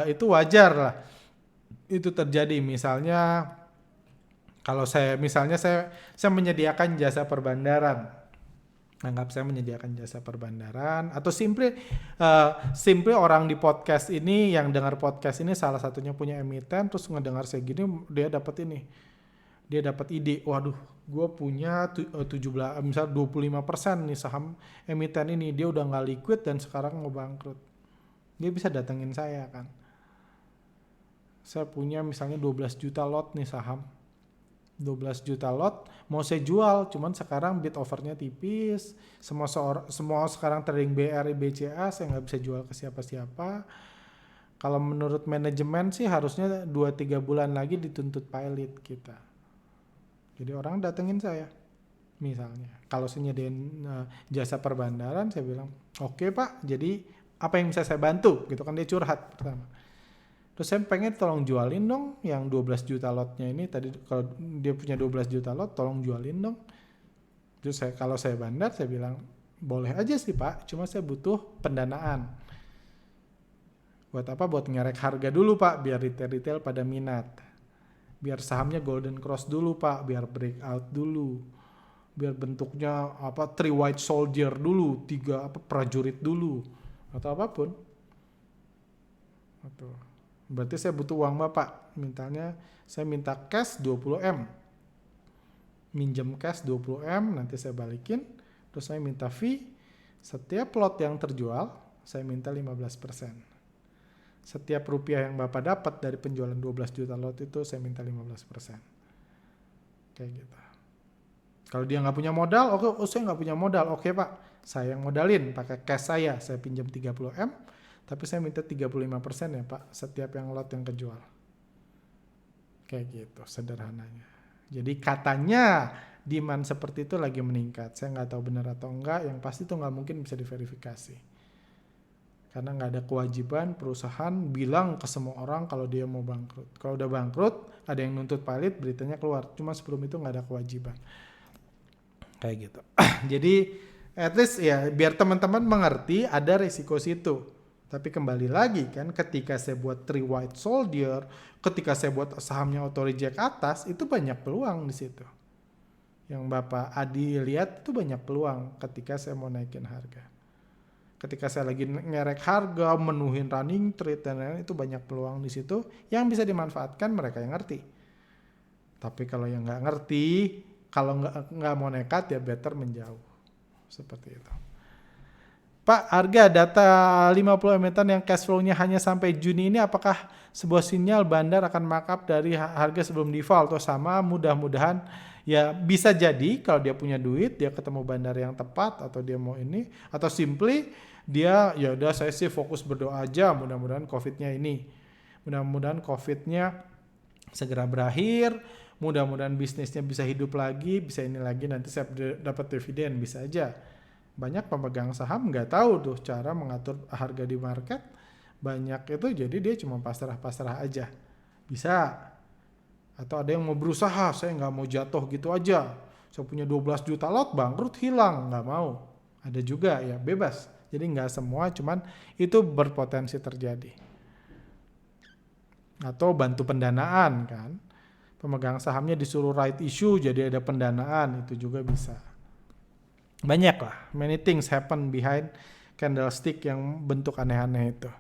itu wajar lah itu terjadi. Misalnya kalau saya menyediakan jasa perbandaran, anggap saya menyediakan jasa perbandaran, atau simply orang di podcast ini yang dengar podcast ini salah satunya punya emiten, terus ngedengar saya gini, dia dapat ide, waduh gue punya 17 misal 25% nih saham emiten ini, dia udah nggak liquid dan sekarang mau bangkrut. Dia bisa datengin saya kan. Saya punya misalnya 12 juta lot nih saham. 12 juta lot mau saya jual, cuman sekarang bid offernya tipis. Semua sekarang trading BR, BCA, saya nggak bisa jual ke siapa-siapa. Kalau menurut manajemen sih harusnya 2-3 bulan lagi dituntut pilot kita. Jadi orang datengin saya. Misalnya, kalau saya nyediain jasa perbandaran, saya bilang, oke Pak, jadi apa yang bisa saya bantu gitu kan, dia curhat pertama. Terus saya pengen tolong jualin dong yang 12 juta lotnya ini, tadi kalau dia punya 12 juta lot tolong jualin dong. Terus kalau saya bandar saya bilang boleh aja sih Pak, cuma saya butuh pendanaan. Buat apa? Buat ngerek harga dulu Pak, biar retail pada minat. Biar sahamnya golden cross dulu Pak, biar breakout dulu. Biar bentuknya three white soldier dulu, 3 prajurit dulu atau apapun. Atau berarti saya butuh uang Bapak. Mintanya saya minta cash 20M. Minjem cash 20M, nanti saya balikin. Terus saya minta fee. Setiap lot yang terjual, saya minta 15%. Setiap rupiah yang Bapak dapat dari penjualan 12 juta lot itu saya minta 15%. Kayak gitu. Kalau dia nggak punya modal, saya nggak punya modal. Oke Pak, saya yang modalin pakai cash saya pinjam 30M, tapi saya minta 35% ya Pak, setiap yang lot yang kejual. Kayak gitu sederhananya. Jadi katanya demand seperti itu lagi meningkat. Saya nggak tahu benar atau enggak, yang pasti itu nggak mungkin bisa diverifikasi. Karena nggak ada kewajiban perusahaan bilang ke semua orang kalau dia mau bangkrut. Kalau udah bangkrut, ada yang nuntut pilot, beritanya keluar. Cuma sebelum itu nggak ada kewajiban. Kayak gitu. Jadi at least ya biar teman-teman mengerti ada risiko situ. Tapi kembali lagi kan ketika saya buat three white soldier, ketika saya buat sahamnya auto reject atas, itu banyak peluang di situ. Yang Bapak Adi lihat itu banyak peluang ketika saya mau naikin harga. Ketika saya lagi ngerek harga, menuhin running trade dan lain-lain, itu banyak peluang di situ yang bisa dimanfaatkan mereka yang ngerti. Tapi kalau yang nggak ngerti, kalau nggak mau nekat ya better menjauh. Seperti itu. Pak, harga data 50 emiten yang cash flow-nya hanya sampai Juni ini apakah sebuah sinyal bandar akan markup dari harga sebelum default atau sama? Mudah-mudahan ya bisa jadi kalau dia punya duit, dia ketemu bandar yang tepat atau dia mau ini, atau simply dia ya udah saya sih fokus berdoa aja mudah-mudahan COVID-nya ini. Mudah-mudahan COVID-nya segera berakhir, mudah-mudahan bisnisnya bisa hidup lagi, bisa ini lagi, nanti saya dapat dividen, bisa aja. Banyak pemegang saham nggak tahu tuh cara mengatur harga di market. Banyak itu jadi dia cuma pasrah-pasrah aja. Bisa. Atau ada yang mau berusaha, saya nggak mau jatuh gitu aja. Saya punya 12 juta lot, bangkrut hilang, nggak mau. Ada juga ya, bebas. Jadi nggak semua, cuman itu berpotensi terjadi. Atau bantu pendanaan kan. Pemegang sahamnya disuruh right issue, jadi ada pendanaan, itu juga bisa. Banyak lah, many things happen behind candlestick yang bentuk aneh-aneh itu.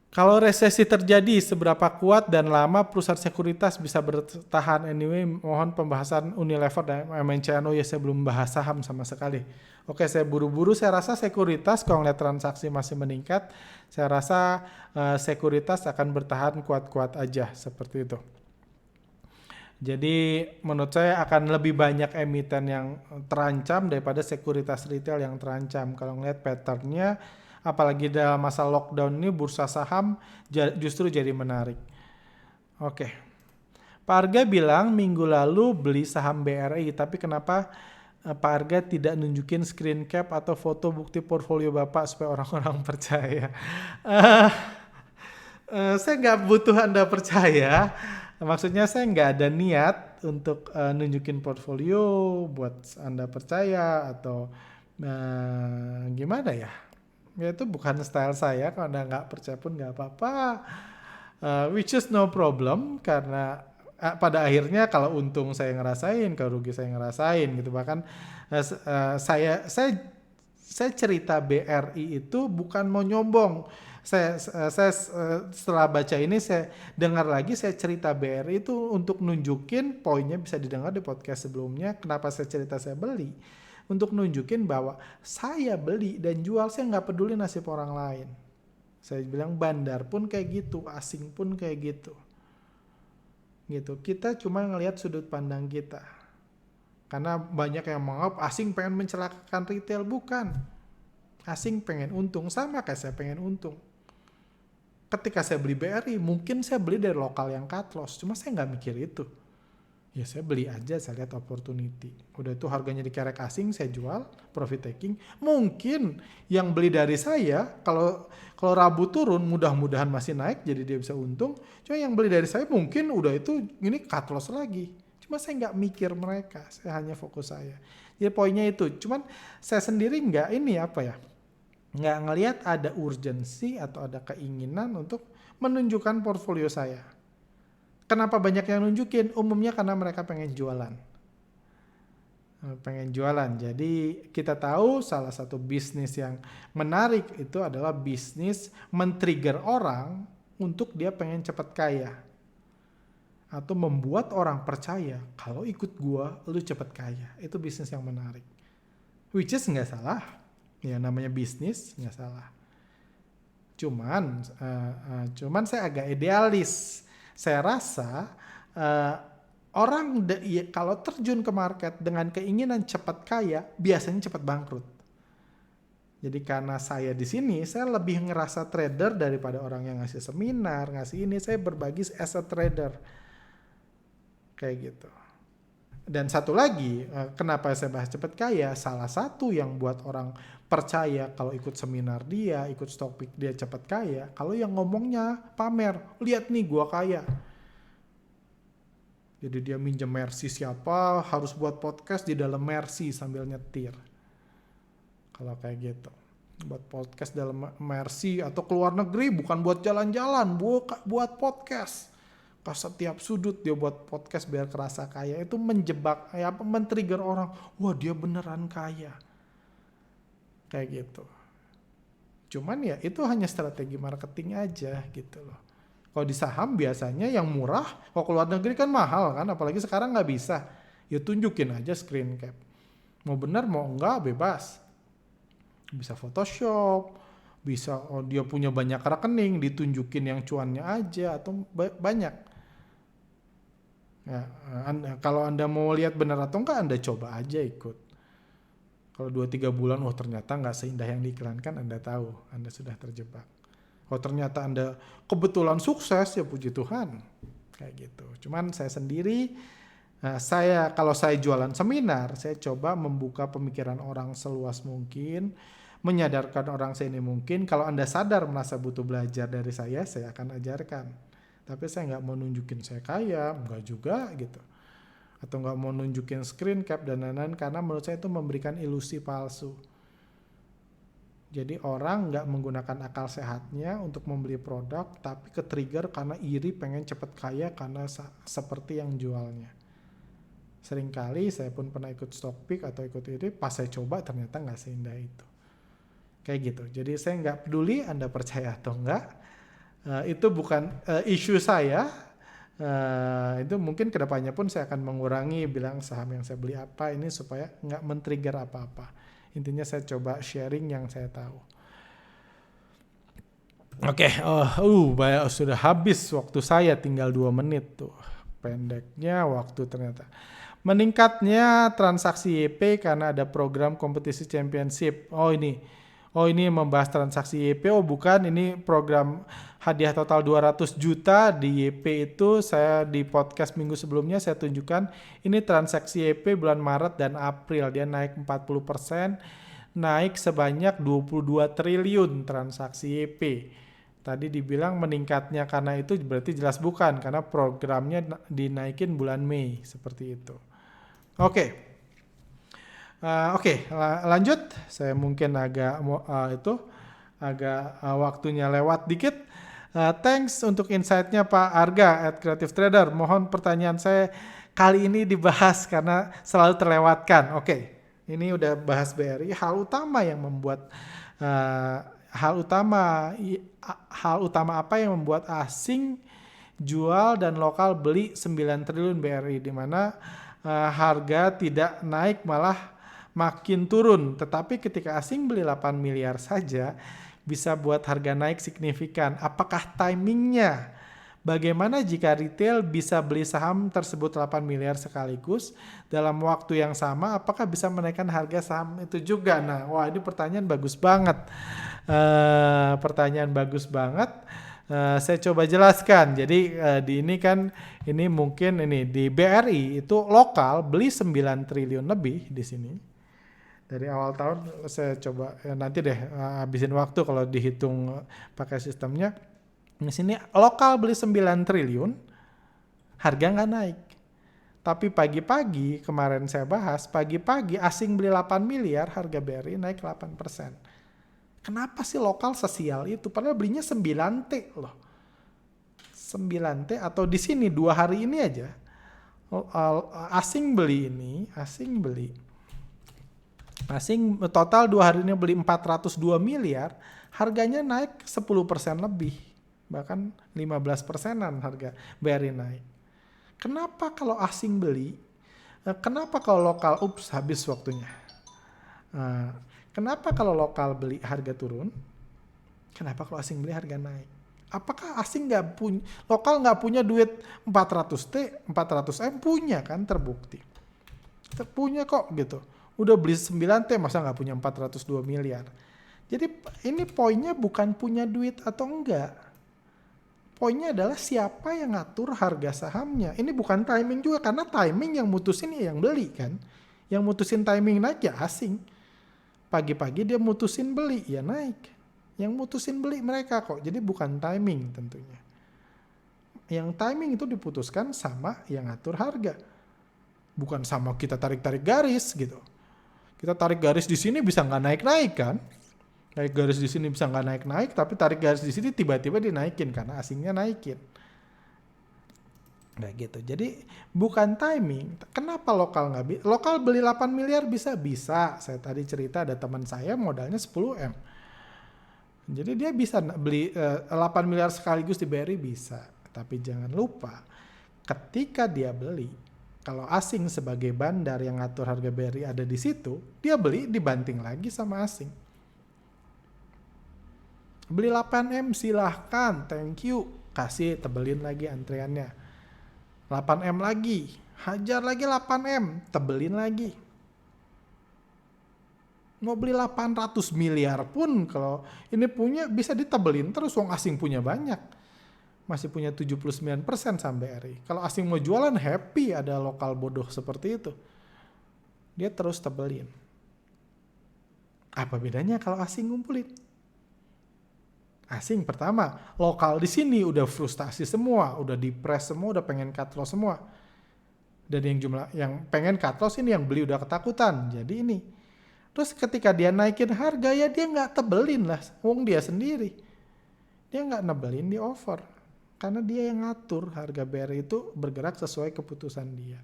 Kalau resesi terjadi, seberapa kuat dan lama perusahaan sekuritas bisa bertahan? Anyway, mohon pembahasan Unilever dan MNCNO. Ya, saya belum bahas saham sama sekali. Oke, saya buru-buru. Saya rasa sekuritas, kalau ngeliat transaksi masih meningkat, saya rasa sekuritas akan bertahan kuat-kuat aja, seperti itu. Jadi menurut saya akan lebih banyak emiten yang terancam daripada sekuritas retail yang terancam. Kalau ngeliat patternnya, apalagi dalam masa lockdown ini bursa saham justru jadi menarik. Oke. Pak Arga bilang minggu lalu beli saham BRI, tapi kenapa Pak Arga tidak nunjukin screen cap atau foto bukti portfolio Bapak supaya orang-orang percaya? Saya nggak butuh Anda percaya. Maksudnya saya nggak ada niat untuk nunjukin portfolio buat Anda percaya atau gimana ya. Ya itu bukan style saya, kalau Anda nggak percaya pun nggak apa-apa. Which is no problem, karena pada akhirnya kalau untung saya ngerasain, kalau rugi saya ngerasain gitu. Bahkan saya cerita BRI itu bukan mau nyombong. Saya setelah baca ini saya dengar lagi, saya cerita BRI itu untuk nunjukin, poinnya bisa didengar di podcast sebelumnya, kenapa saya cerita saya beli. Untuk nunjukin bahwa saya beli dan jual, saya nggak peduli nasib orang lain. Saya bilang bandar pun kayak gitu, asing pun kayak gitu. Kita cuma ngelihat sudut pandang kita. Karena banyak yang menganggap asing pengen mencelakakan retail, bukan. Asing pengen untung, sama kayak saya pengen untung. Ketika saya beli BRI, mungkin saya beli dari lokal yang cut loss, cuma saya nggak mikir itu. Ya saya beli aja, saya lihat opportunity. Udah itu harganya dikerek asing, saya jual, profit taking. Mungkin yang beli dari saya, kalau Rabu turun, mudah-mudahan masih naik, jadi dia bisa untung. Cuma yang beli dari saya mungkin udah itu ini cut loss lagi. Cuma saya nggak mikir mereka, saya hanya fokus saya. Jadi poinnya itu. Cuman saya sendiri nggak nggak ngelihat ada urgensi atau ada keinginan untuk menunjukkan portfolio saya. Kenapa banyak yang nunjukin? Umumnya karena mereka pengen jualan. Jadi kita tahu salah satu bisnis yang menarik itu adalah bisnis men-trigger orang untuk dia pengen cepat kaya. Atau membuat orang percaya kalau ikut gua lu cepat kaya. Itu bisnis yang menarik. Which is nggak salah. Ya namanya bisnis nggak salah. Cuman saya agak idealis. Saya rasa orang kalau terjun ke market dengan keinginan cepat kaya, biasanya cepat bangkrut. Jadi karena saya di sini, saya lebih ngerasa trader daripada orang yang ngasih seminar, ngasih ini. Saya berbagi as a trader. Kayak gitu. Dan satu lagi, kenapa saya bahas cepat kaya? Salah satu yang buat orang percaya kalau ikut seminar dia, ikut Stockpick dia cepat kaya. Kalau yang ngomongnya pamer, lihat nih gua kaya. Jadi dia minjem Mercy siapa, harus buat podcast di dalam Mercy sambil nyetir. Kalau kayak gitu. Buat podcast dalam Mercy atau keluar negeri bukan buat jalan-jalan, buat podcast. Ke setiap sudut dia buat podcast biar kerasa kaya. Itu menjebak, men-trigger orang. Wah dia beneran kaya. Kayak gitu. Cuman ya itu hanya strategi marketing aja gitu loh. Kalau di saham biasanya yang murah, kalau keluar negeri kan mahal kan, apalagi sekarang nggak bisa. Ya tunjukin aja screen cap. Mau benar mau enggak bebas. Bisa Photoshop, bisa dia punya banyak rekening, ditunjukin yang cuannya aja atau banyak. Ya, kalau Anda mau lihat benar atau enggak, Anda coba aja ikut. Kalau 2-3 bulan, ternyata nggak seindah yang diiklankan, Anda tahu, Anda sudah terjebak. Ternyata Anda kebetulan sukses, ya puji Tuhan. Kayak gitu. Cuman saya sendiri, kalau saya jualan seminar, saya coba membuka pemikiran orang seluas mungkin, menyadarkan orang sini mungkin. Kalau Anda sadar merasa butuh belajar dari saya akan ajarkan. Tapi saya nggak mau nunjukin saya kaya, nggak juga gitu. Atau nggak mau nunjukin screen cap dan lain-lain, karena menurut saya itu memberikan ilusi palsu. Jadi orang nggak menggunakan akal sehatnya untuk membeli produk, tapi ke-trigger karena iri pengen cepet kaya karena seperti yang jualnya. Seringkali saya pun pernah ikut Stockpick atau ikut ini, pas saya coba ternyata nggak seindah itu. Kayak gitu. Jadi saya nggak peduli Anda percaya atau enggak. Itu bukan isu saya. Itu mungkin kedepannya pun saya akan mengurangi bilang saham yang saya beli apa ini supaya nggak men-trigger apa-apa. Intinya saya coba sharing yang saya tahu. Oke, sudah habis waktu saya, tinggal 2 menit tuh. Pendeknya waktu ternyata. Meningkatnya transaksi YP karena ada program kompetisi championship. Ini membahas transaksi YP. Bukan, ini program hadiah total 200 juta di YP itu. Saya di podcast minggu sebelumnya saya tunjukkan ini transaksi YP bulan Maret dan April. Dia naik 40%, naik sebanyak 22 triliun transaksi YP. Tadi dibilang meningkatnya karena itu berarti jelas bukan, karena programnya dinaikin bulan Mei seperti itu. Oke, lanjut. Saya mungkin agak waktunya lewat dikit. Thanks untuk insight-nya Pak Arga @creativetrader. Mohon pertanyaan saya kali ini dibahas karena selalu terlewatkan. Ini udah bahas BRI. Hal utama apa yang membuat asing jual dan lokal beli 9 triliun BRI, di mana harga tidak naik malah makin turun. Tetapi ketika asing beli 8 miliar saja bisa buat harga naik signifikan. Apakah timingnya? Bagaimana jika retail bisa beli saham tersebut 8 miliar sekaligus dalam waktu yang sama? Apakah bisa menaikkan harga saham itu juga? Nah, ini pertanyaan bagus banget. Saya coba jelaskan. Jadi ini mungkin di BRI itu lokal beli 9 triliun lebih di sini. Dari awal tahun saya coba nanti deh habisin waktu kalau dihitung pakai sistemnya. Di sini lokal beli 9 triliun, harga nggak naik. Tapi pagi-pagi kemarin saya bahas, pagi-pagi asing beli 8 miliar, harga BRI naik 8%. Kenapa sih lokal sesial itu? Padahal belinya 9T loh. 9T atau di sini 2 hari ini aja asing total 2 hari ini beli 402 miliar, harganya naik 10% lebih, bahkan 15%-an harga BRI naik. Kenapa kalau asing beli? Kenapa kalau lokal habis waktunya? Kenapa kalau lokal beli harga turun? Kenapa kalau asing beli harga naik? Apakah asing lokal nggak punya duit 400T, 400M? Punya kan, terbukti. Punya kok gitu. Udah beli 9T masa nggak punya 402 miliar. Jadi ini poinnya bukan punya duit atau enggak. Poinnya adalah siapa yang ngatur harga sahamnya. Ini bukan timing juga, karena timing yang mutusin ya yang beli kan. Yang mutusin timing naik ya asing. Pagi-pagi dia mutusin beli ya naik. Yang mutusin beli mereka kok. Jadi bukan timing tentunya. Yang timing itu diputuskan sama yang ngatur harga. Bukan sama kita tarik-tarik garis gitu. Kita tarik garis di sini bisa nggak naik-naik kan. Tarik garis di sini bisa nggak naik-naik, tapi tarik garis di sini tiba-tiba dinaikin karena asingnya naikin. Kayak gitu. Jadi bukan timing. Kenapa lokal nggak bisa? Lokal beli 8 miliar bisa? Bisa. Saya tadi cerita ada teman saya modalnya 10M. Jadi dia bisa beli 8 miliar sekaligus di BRI bisa. Tapi jangan lupa ketika dia beli, kalau asing sebagai bandar yang ngatur harga BRI ada di situ, dia beli dibanting lagi sama asing. Beli 8M silahkan, thank you. Kasih, tebelin lagi antreannya. 8M lagi, hajar lagi 8M, tebelin lagi. Mau beli 800 miliar pun kalau ini punya bisa ditebelin terus, wong asing punya banyak. Masih punya 79% saham BRI. Kalau asing mau jualan happy ada lokal bodoh seperti itu. Dia terus tebelin. Apa bedanya kalau asing ngumpulin? Asing pertama, lokal di sini udah frustasi semua, udah depres semua, udah pengen cut loss semua. Dan yang pengen cut loss ini yang beli udah ketakutan. Jadi ini. Terus ketika dia naikin harga ya dia nggak tebelin lah, wong dia sendiri. Dia nggak nebelin di over. Karena dia yang ngatur harga BRI itu bergerak sesuai keputusan dia.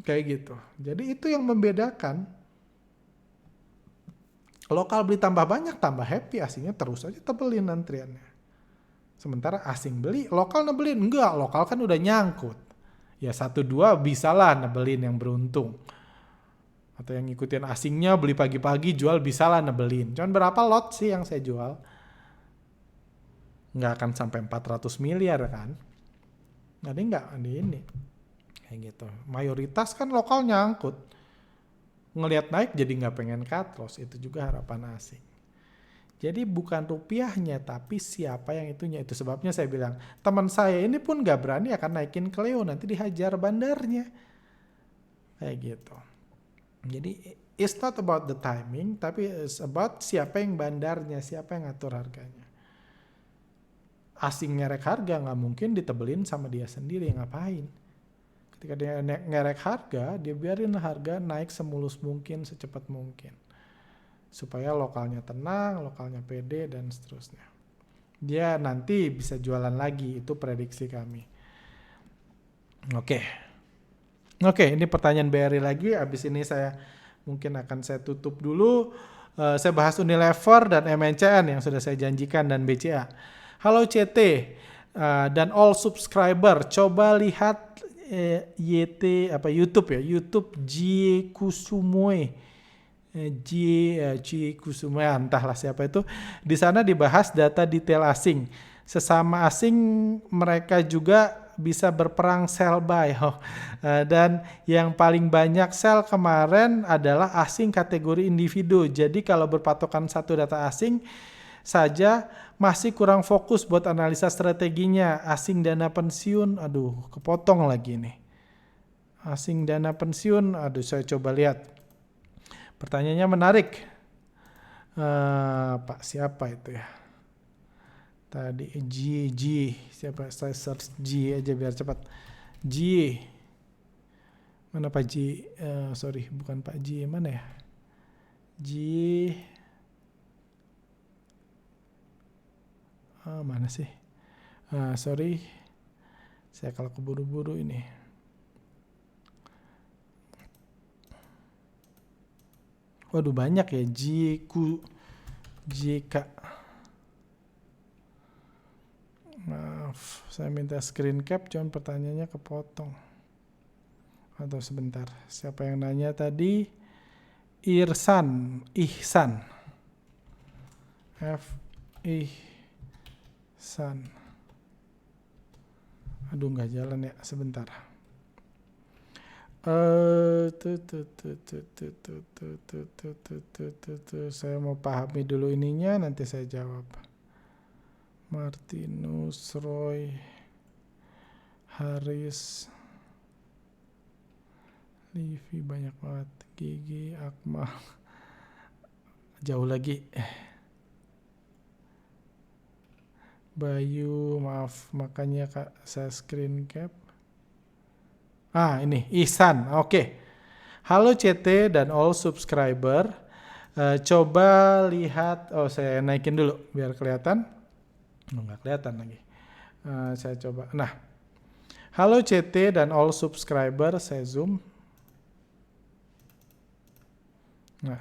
Kayak gitu. Jadi itu yang membedakan. Lokal beli tambah banyak, tambah happy, asingnya terus aja tebelin antriannya. Sementara asing beli, lokal nebelin. Enggak, lokal kan udah nyangkut. Ya 1-2 bisalah nebelin yang beruntung. Atau yang ngikutin asingnya beli pagi-pagi, jual bisalah nebelin. Cuman berapa lot sih yang saya jual? Nggak akan sampai 400 miliar kan. Jadi nggak ini. Kayak gitu. Mayoritas kan lokal nyangkut. Ngelihat naik jadi nggak pengen cut loss. Itu juga harapan asing. Jadi bukan rupiahnya tapi siapa yang itunya. Itu sebabnya saya bilang teman saya ini pun nggak berani akan naikin Cleo. Nanti dihajar bandarnya. Kayak gitu. Jadi it's not about the timing. Tapi it's about siapa yang bandarnya. Siapa yang ngatur harganya. Asing ngerek harga nggak mungkin ditebelin sama dia sendiri, ngapain? Ketika dia ngerek harga, dia biarin harga naik semulus mungkin, secepat mungkin. Supaya lokalnya tenang, lokalnya pede, dan seterusnya. Dia nanti bisa jualan lagi, itu prediksi kami. Oke, ini pertanyaan BRI lagi, abis ini saya tutup dulu. Saya bahas Unilever dan MNCN yang sudah saya janjikan dan BCA. Halo CT dan all subscriber, coba lihat YouTube ya, YouTube J Kusumoe, entahlah siapa itu. Di sana dibahas data detail asing. Sesama asing mereka juga bisa berperang sell buy. Dan yang paling banyak sell kemarin adalah asing kategori individu. Jadi kalau berpatokan satu data asing saja masih kurang fokus buat analisa strateginya. Asing dana pensiun, kepotong lagi nih. Asing dana pensiun, saya coba lihat. Pertanyaannya menarik. Pak siapa itu ya? Tadi G, siapa? Saya search G aja biar cepat. G, mana Pak G? Sorry, bukan Pak G, mana ya? G. Mana sih? Sorry, saya kalau keburu-buru ini. Waduh banyak ya, JK. Maaf, saya minta screen cap, cuman pertanyaannya kepotong. Atau sebentar, siapa yang nanya tadi? Ihsan. Ihsan. Aduh nggak jalan ya, sebentar. Saya mau pahami dulu ininya, nanti saya jawab. Martinus, Roy, Haris, Livi, banyak banget. Gigi, Akmal, jauh lagi. Bayu, maaf, makanya Kak, saya screen cap. Ini Ihsan, oke. Halo CT dan all subscriber. Coba lihat, saya naikin dulu biar kelihatan. Nggak kelihatan lagi. Saya coba. Nah, halo CT dan all subscriber, saya zoom. Nah,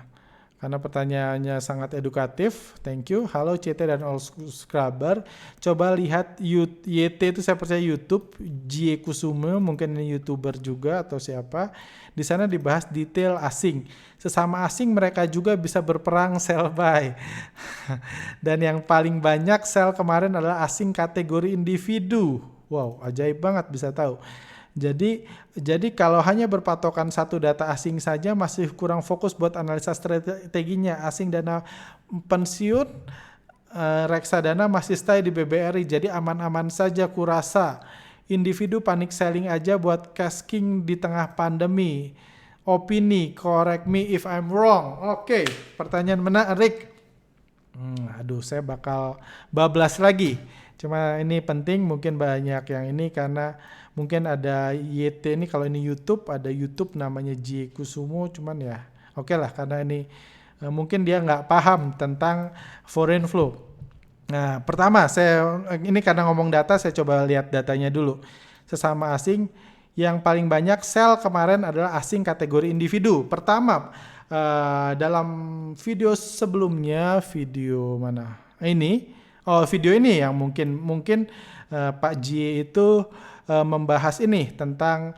karena pertanyaannya sangat edukatif, thank you. Halo CT dan all subscriber, coba lihat YT itu saya percaya YouTube, Jie Kusumo, mungkin ini YouTuber juga atau siapa. Di sana dibahas detail asing. Sesama asing mereka juga bisa berperang sell buy. Dan yang paling banyak sell kemarin adalah asing kategori individu. Wow, ajaib banget bisa tahu. Jadi kalau hanya berpatokan satu data asing saja masih kurang fokus buat analisa strateginya. Asing dana pensiun, reksadana masih stay di BBRI, jadi aman-aman saja kurasa. Individu panik selling aja buat cash king di tengah pandemi. Opini, correct me if I'm wrong. Oke, pertanyaan menarik. Saya bakal bablas lagi. Cuma ini penting, mungkin banyak yang ini karena mungkin ada YT ini, kalau ini YouTube, ada YouTube namanya Jie Kusumo, cuman ya oke lah karena ini mungkin dia nggak paham tentang foreign flow. Nah, pertama ini karena ngomong data, saya coba lihat datanya dulu. Sesama asing yang paling banyak sell kemarin adalah asing kategori individu. Pertama, dalam video sebelumnya, video mana? Video ini yang mungkin Pak Jie itu membahas ini tentang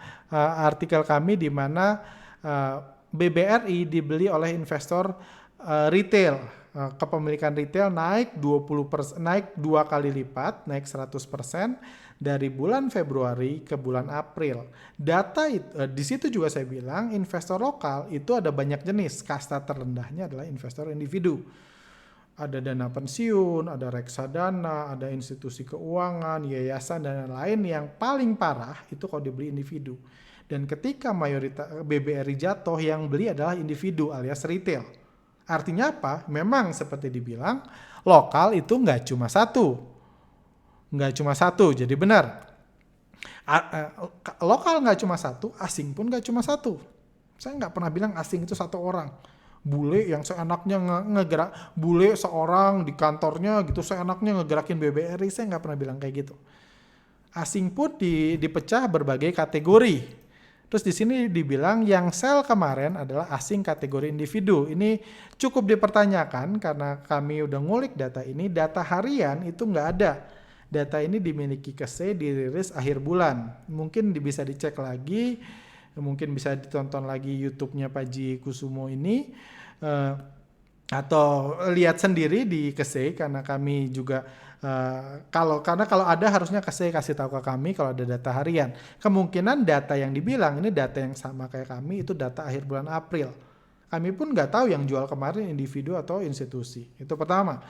artikel kami di mana BBRI dibeli oleh investor retail. Kepemilikan retail naik 20%, naik 2 kali lipat, naik 100% dari bulan Februari ke bulan April. Data di situ juga saya bilang investor lokal itu ada banyak jenis. Kasta terendahnya adalah investor individu. Ada dana pensiun, ada reksadana, ada institusi keuangan, yayasan, dan lain-lain. Yang paling parah itu kalau dibeli individu. Dan ketika mayoritas BBRI jatuh, yang beli adalah individu alias retail. Artinya apa? Memang seperti dibilang, lokal itu nggak cuma satu. Jadi benar. Lokal nggak cuma satu, asing pun nggak cuma satu. Saya nggak pernah bilang asing itu satu orang. Bule yang seenaknya ngegerak, bule seorang di kantornya gitu seenaknya ngegerakin BBRI, saya nggak pernah bilang kayak gitu. Asing pun dipecah berbagai kategori. Terus di sini dibilang yang sell kemarin adalah asing kategori individu. Ini cukup dipertanyakan karena kami udah ngulik data ini. Data harian itu nggak ada. Data ini dimiliki KSE, dirilis akhir bulan. Mungkin bisa dicek lagi. Mungkin bisa ditonton lagi YouTube-nya Pak Jie Kusumo ini atau lihat sendiri di KSE karena kami juga kalau ada harusnya KSE kasih tahu ke kami kalau ada data harian. Kemungkinan data yang dibilang ini data yang sama kayak kami itu data akhir bulan April. Kami pun nggak tahu yang jual kemarin individu atau institusi. Itu pertama.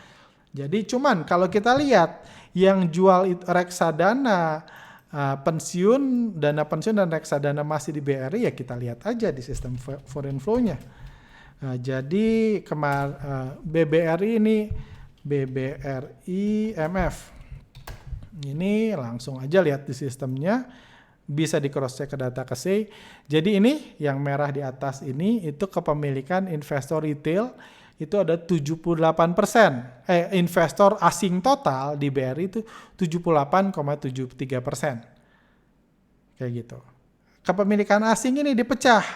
Jadi cuman kalau kita lihat yang jual reksadana, dana pensiun dan reksadana masih di BRI, ya kita lihat aja di sistem foreign flow-nya. Jadi BBRI ini BBRI MF. Ini langsung aja lihat di sistemnya, bisa di cross check ke data KSE. Jadi ini yang merah di atas ini itu kepemilikan investor retail itu ada 78%. Investor asing total di BRI itu 78,73%. Kayak gitu. Kepemilikan asing ini dipecah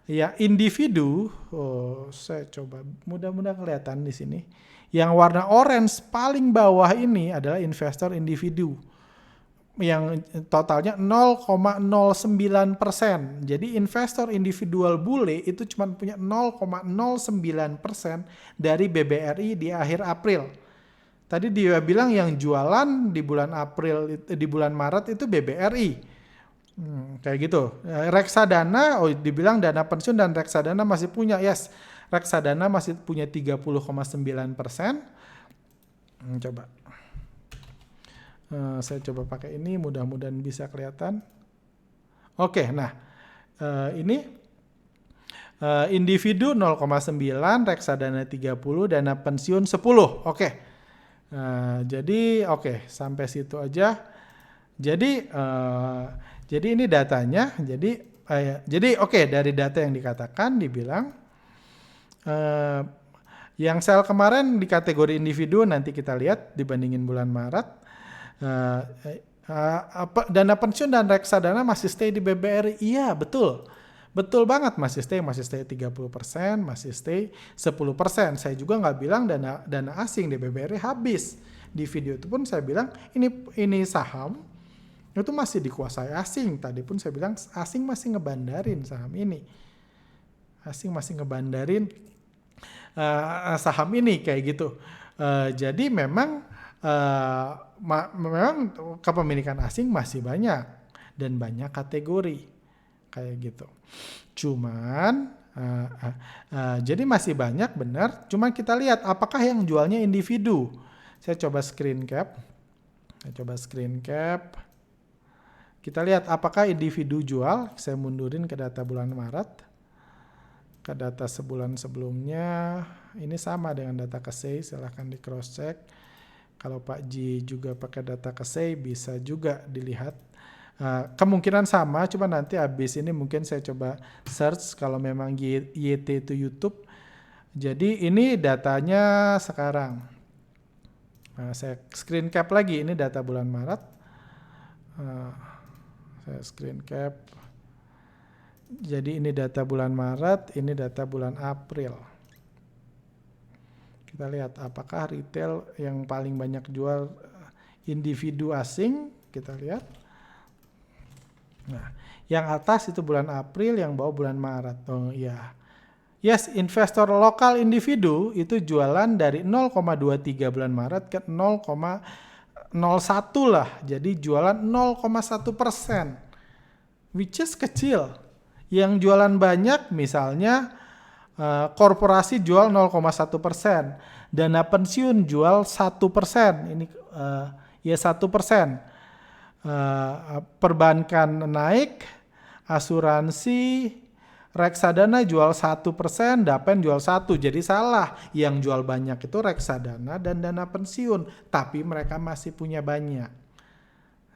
ya individu. Saya coba mudah-mudahan kelihatan di sini. Yang warna orange paling bawah ini adalah investor individu yang totalnya 0,09%. Jadi investor individual bule itu cuma punya 0,09% dari BBRI di akhir April. Tadi dia bilang yang jualan di bulan Maret itu BBRI. Kayak gitu. Reksadana, dibilang dana pensiun dan reksadana masih punya. Yes, reksadana masih punya 30,9%. Coba. Saya coba pakai ini, mudah-mudahan bisa kelihatan. Oke, nah ini individu 0,9, reksadana 30, dana pensiun 10. Oke. Jadi sampai situ aja. Jadi ini datanya. Jadi dari data yang dikatakan dibilang yang sel kemarin di kategori individu nanti kita lihat dibandingin bulan Maret. Dana pensiun dan reksadana masih stay di BBRI. Iya, betul banget, masih stay 30%, masih stay 10%. Saya juga nggak bilang dana asing di BBRI habis. Di video itu pun saya bilang ini saham itu masih dikuasai asing. Tadi pun saya bilang asing masih ngebandarin saham ini, saham ini kayak gitu. Jadi memang kepemilikan asing masih banyak dan banyak kategori kayak gitu. Cuman jadi masih banyak benar. Cuman kita lihat apakah yang jualnya individu. Saya coba screen cap. Kita lihat apakah individu jual. Saya mundurin ke data bulan Maret. Ke data sebulan sebelumnya. Ini sama dengan data KSEI. Silahkan di cross check. Kalau Pak Ji juga pakai data KSEI bisa juga dilihat. Kemungkinan sama, cuma nanti habis ini mungkin saya coba search kalau memang YT itu YouTube. Jadi ini datanya sekarang. Saya screen cap lagi, ini data bulan Maret. Saya screen cap. Jadi ini data bulan Maret, ini data bulan April. Kita lihat apakah retail yang paling banyak jual individu asing, kita lihat. Nah, yang atas itu bulan April, yang bawah bulan Maret. Oh iya. Yes, investor lokal individu itu jualan dari 0,23 bulan Maret ke 0,01 lah. Jadi jualan 0,1%. Which is kecil. Yang jualan banyak misalnya korporasi jual 0,1%. Dana pensiun jual 1%. Ini 1%. Perbankan naik, asuransi, reksadana jual 1%, Dapen jual 1%. Jadi salah, yang jual banyak itu reksadana dan dana pensiun, tapi mereka masih punya banyak.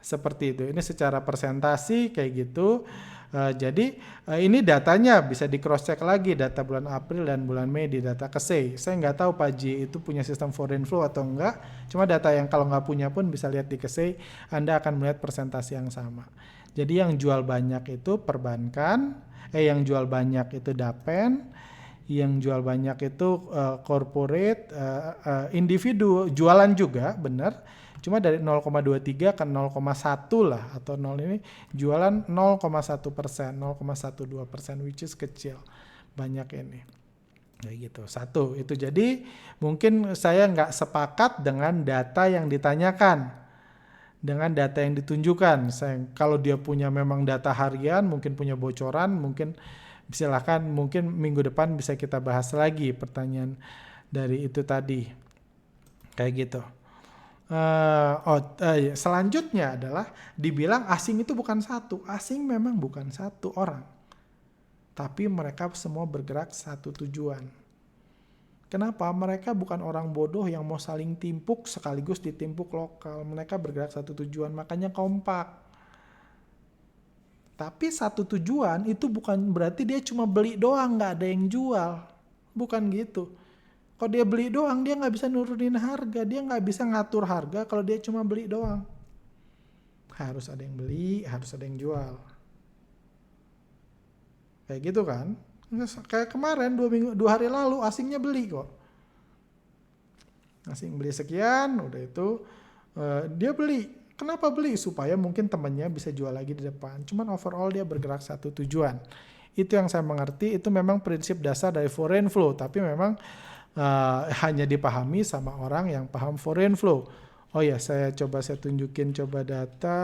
Seperti itu. Ini secara persentasi kayak gitu. Jadi ini datanya bisa di cross check lagi, data bulan April dan bulan Mei di data KSEI. Saya nggak tahu Pak Ji itu punya sistem foreign flow atau enggak. Cuma data yang kalau nggak punya pun bisa lihat di KSEI, Anda akan melihat persentase yang sama. Jadi yang jual banyak itu perbankan, yang jual banyak itu Dapen, yang jual banyak itu corporate, individu jualan juga benar. Cuma dari 0,23 ke 0,1 lah, atau 0 ini jualan 0,1%, 0,12%, which is kecil. Banyak ini. Kayak gitu. Satu, itu jadi mungkin saya nggak sepakat dengan data yang ditanyakan. Dengan data yang ditunjukkan. Kalau dia punya memang data harian, mungkin punya bocoran, mungkin silakan, mungkin minggu depan bisa kita bahas lagi pertanyaan dari itu tadi. Kayak gitu. Selanjutnya adalah dibilang asing itu bukan satu. Asing memang bukan satu orang. Tapi mereka semua bergerak satu tujuan. Kenapa? Mereka bukan orang bodoh yang mau saling timpuk sekaligus ditimpuk lokal. Mereka bergerak satu tujuan, makanya kompak. Tapi satu tujuan itu bukan berarti dia cuma beli doang, nggak ada yang jual. Bukan gitu. Kalau dia beli doang, dia nggak bisa nurunin harga, dia nggak bisa ngatur harga kalau dia cuma beli doang. Harus ada yang beli, harus ada yang jual. Kayak gitu kan? Kayak kemarin 2 hari lalu asingnya beli kok. Asing beli sekian, udah itu dia beli. Kenapa beli? Supaya mungkin temannya bisa jual lagi di depan. Cuman overall dia bergerak satu tujuan. Itu yang saya mengerti, itu memang prinsip dasar dari foreign flow. Tapi memang hanya dipahami sama orang yang paham foreign flow. Oh ya, saya tunjukin data.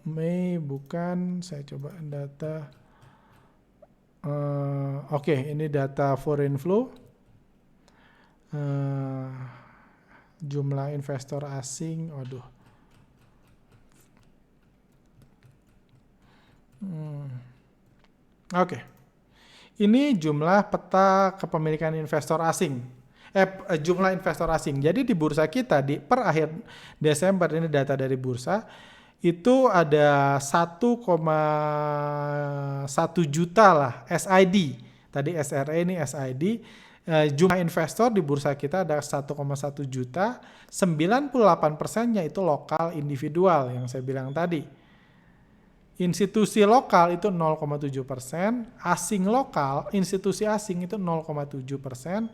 Mei bukan, saya coba data. Oke, ini data foreign flow. Jumlah investor asing, waduh. Oke. Ini jumlah peta kepemilikan investor asing. Jumlah investor asing. Jadi di bursa kita per akhir Desember, ini data dari bursa, itu ada 1,1 juta lah SID. Tadi SRE, ini SID. Jumlah investor di bursa kita ada 1,1 juta. 98%-nya itu lokal individual yang saya bilang tadi. Institusi lokal itu 0,7%, asing lokal, institusi asing itu 0,7%,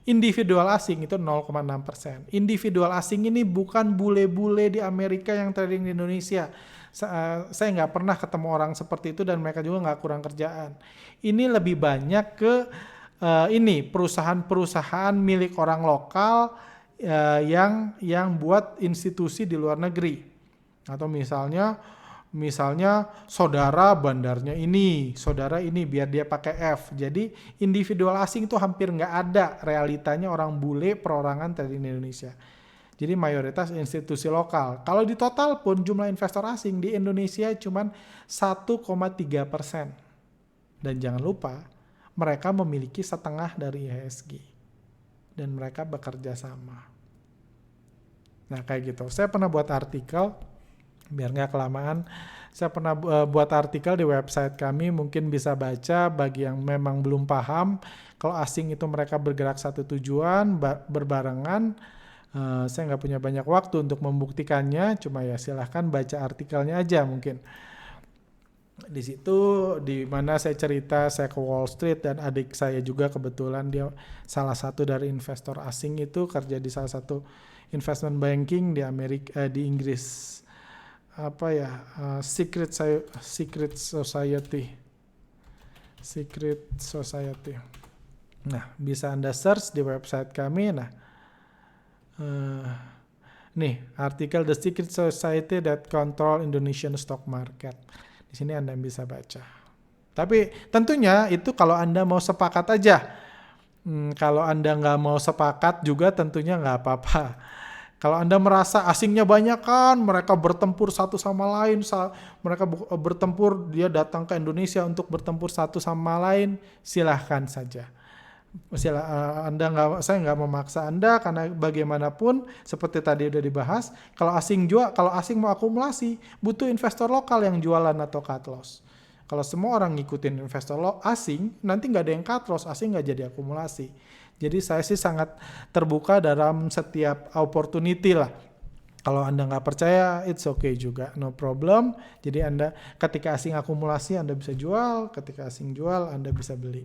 individual asing itu 0,6%. Individual asing ini bukan bule-bule di Amerika yang trading di Indonesia. Saya nggak pernah ketemu orang seperti itu dan mereka juga nggak kurang kerjaan. Ini lebih banyak ke ini perusahaan-perusahaan milik orang lokal yang buat institusi di luar negeri. Atau misalnya saudara bandarnya ini, saudara ini biar dia pakai F. Jadi individual asing itu hampir nggak ada realitanya orang bule perorangan dari Indonesia. Jadi mayoritas institusi lokal. Kalau di total pun jumlah investor asing di Indonesia cuma 1,3%. Dan jangan lupa mereka memiliki setengah dari IHSG. Dan mereka bekerja sama. Nah kayak gitu. Saya pernah buat artikel, biar nggak kelamaan, saya pernah buat artikel di website kami, mungkin bisa baca bagi yang memang belum paham. Kalau asing itu mereka bergerak satu tujuan, berbarengan. Saya nggak punya banyak waktu untuk membuktikannya, cuma ya silahkan baca artikelnya aja mungkin. Di situ di mana saya cerita saya ke Wall Street dan adik saya juga kebetulan dia salah satu dari investor asing itu kerja di salah satu investment banking di Amerika, di Inggris. Secret Society. Nah, bisa Anda search di website kami. Nah, nih artikel The Secret Society that Control Indonesian Stock Market. Di sini Anda bisa baca. Tapi tentunya itu kalau Anda mau sepakat aja. Kalau Anda nggak mau sepakat juga tentunya nggak apa-apa. Kalau Anda merasa asingnya banyak kan, mereka bertempur satu sama lain, mereka bertempur, dia datang ke Indonesia untuk bertempur satu sama lain, silahkan saja. Saya nggak memaksa Anda karena bagaimanapun seperti tadi udah dibahas, kalau asing mau akumulasi, butuh investor lokal yang jualan atau cut loss. Kalau semua orang ngikutin investor asing, nanti nggak ada yang cut loss, asing nggak jadi akumulasi. Jadi saya sih sangat terbuka dalam setiap opportunity lah. Kalau Anda nggak percaya, it's okay juga, no problem. Jadi Anda ketika asing akumulasi Anda bisa jual, ketika asing jual Anda bisa beli.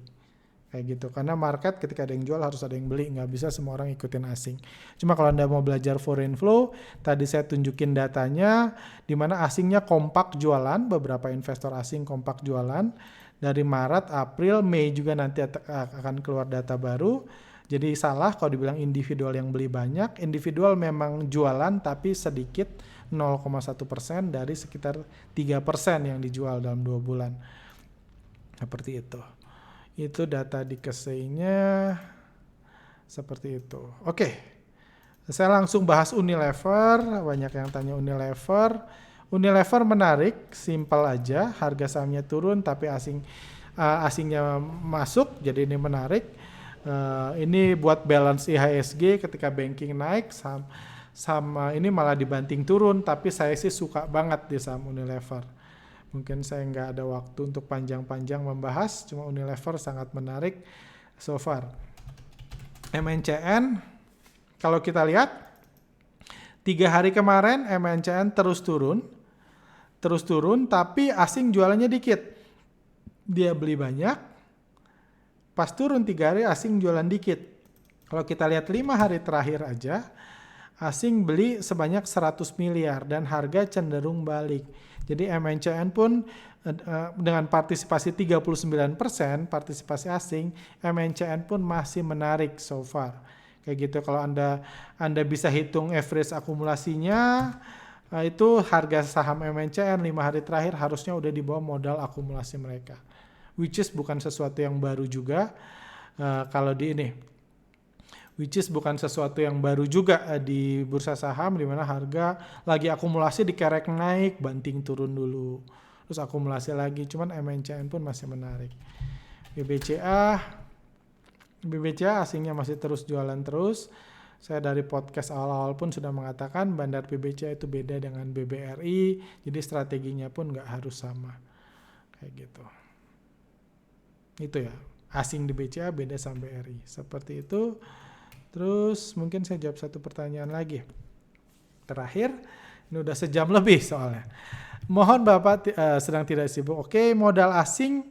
Kayak gitu, karena market ketika ada yang jual harus ada yang beli, nggak bisa semua orang ikutin asing. Cuma kalau Anda mau belajar foreign flow, tadi saya tunjukin datanya, di mana asingnya kompak jualan, beberapa investor asing kompak jualan, dari Maret, April, Mei juga nanti akan keluar data baru. Jadi salah kalau dibilang individual yang beli banyak, individual memang jualan tapi sedikit 0,1% dari sekitar 3% yang dijual dalam 2 bulan. Seperti itu. Itu data di KSEI-nya seperti itu. Oke, saya langsung bahas Unilever. Banyak yang tanya Unilever. Unilever menarik, simpel aja. Harga sahamnya turun tapi asingnya masuk, jadi ini menarik. Ini buat balance IHSG ketika banking naik, saham ini malah dibanting turun. Tapi saya sih suka banget di saham Unilever. Mungkin saya nggak ada waktu untuk panjang-panjang membahas, cuma Unilever sangat menarik so far. MNCN, kalau kita lihat 3 hari kemarin MNCN terus turun, tapi asing jualannya dikit. Dia beli banyak, pas turun 3 hari asing jualan dikit. Kalau kita lihat 5 hari terakhir aja, asing beli sebanyak 100 miliar dan harga cenderung balik. Jadi MNCN pun dengan partisipasi 39% partisipasi asing, MNCN pun masih menarik so far. Kayak gitu, kalau Anda bisa hitung average akumulasinya, itu harga saham MNCN 5 hari terakhir harusnya udah di bawah modal akumulasi mereka. Which is bukan sesuatu yang baru juga kalau di ini. Which is bukan sesuatu yang baru juga di bursa saham, di mana harga lagi akumulasi dikerek naik, banting turun dulu, terus akumulasi lagi. Cuman MNCN pun masih menarik. BBCA asingnya masih terus jualan terus. Saya dari podcast awal-awal pun sudah mengatakan bandar BBCA itu beda dengan BBRI, jadi strateginya pun nggak harus sama. Kayak gitu. Itu ya, asing di BCA beda sama BRI. Seperti itu. Terus mungkin saya jawab satu pertanyaan lagi. Terakhir, ini udah sejam lebih soalnya. Mohon Bapak sedang tidak sibuk. Oke, modal asing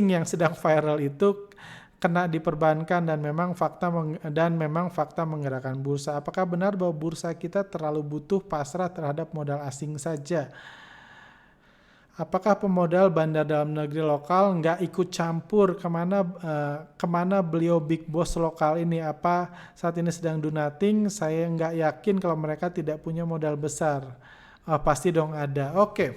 yang sedang viral itu kena diperbankan dan memang fakta menggerakkan bursa. Apakah benar bahwa bursa kita terlalu butuh pasrah terhadap modal asing saja? Apakah pemodal bandar dalam negeri lokal nggak ikut campur kemana beliau big boss lokal ini? Apa saat ini sedang do nothing? Saya nggak yakin kalau mereka tidak punya modal besar. Pasti dong ada. Oke.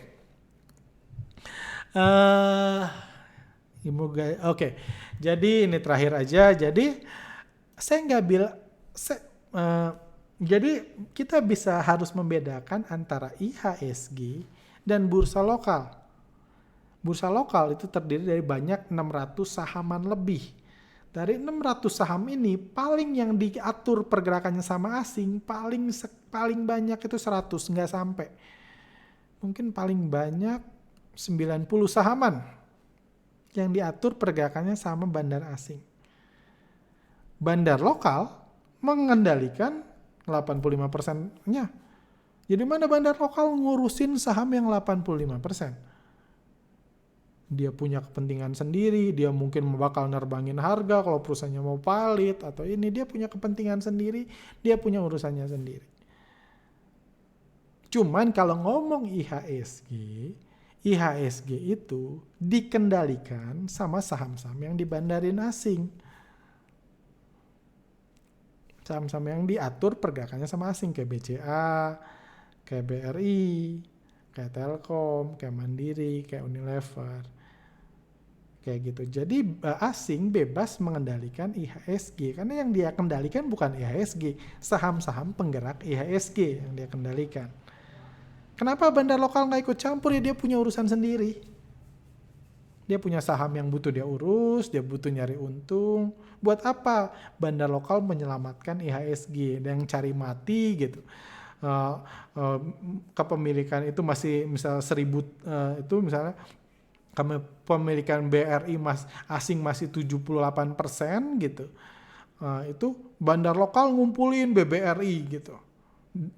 Oke. Jadi ini terakhir aja. Jadi saya nggak bilang. Jadi kita harus membedakan antara IHSG dan bursa lokal. Bursa lokal itu terdiri dari banyak 600 sahaman lebih. Dari 600 saham ini, paling yang diatur pergerakannya sama asing, paling banyak itu 100, nggak sampai. Mungkin paling banyak 90 sahaman yang diatur pergerakannya sama bandar asing. Bandar lokal mengendalikan 85%-nya. Jadi mana bandar lokal ngurusin saham yang 85%? Dia punya kepentingan sendiri, dia mungkin bakal nerbangin harga kalau perusahaannya mau palit atau ini, dia punya kepentingan sendiri, dia punya urusannya sendiri. Cuman kalau ngomong IHSG itu dikendalikan sama saham-saham yang dibandarin asing. Saham-saham yang diatur pergerakannya sama asing kayak BCA, kayak BRI, kayak Telkom, kayak Mandiri, kayak Unilever. Kayak gitu. Jadi asing bebas mengendalikan IHSG. Karena yang dia kendalikan bukan IHSG. Saham-saham penggerak IHSG yang dia kendalikan. Kenapa bandar lokal nggak ikut campur? Ya dia punya urusan sendiri. Dia punya saham yang butuh dia urus, dia butuh nyari untung. Buat apa bandar lokal menyelamatkan IHSG dan cari mati gitu? Kepemilikan itu masih misal 1000 itu misalnya kepemilikan BRI asing masih 78% gitu. Itu bandar lokal ngumpulin BBRI gitu.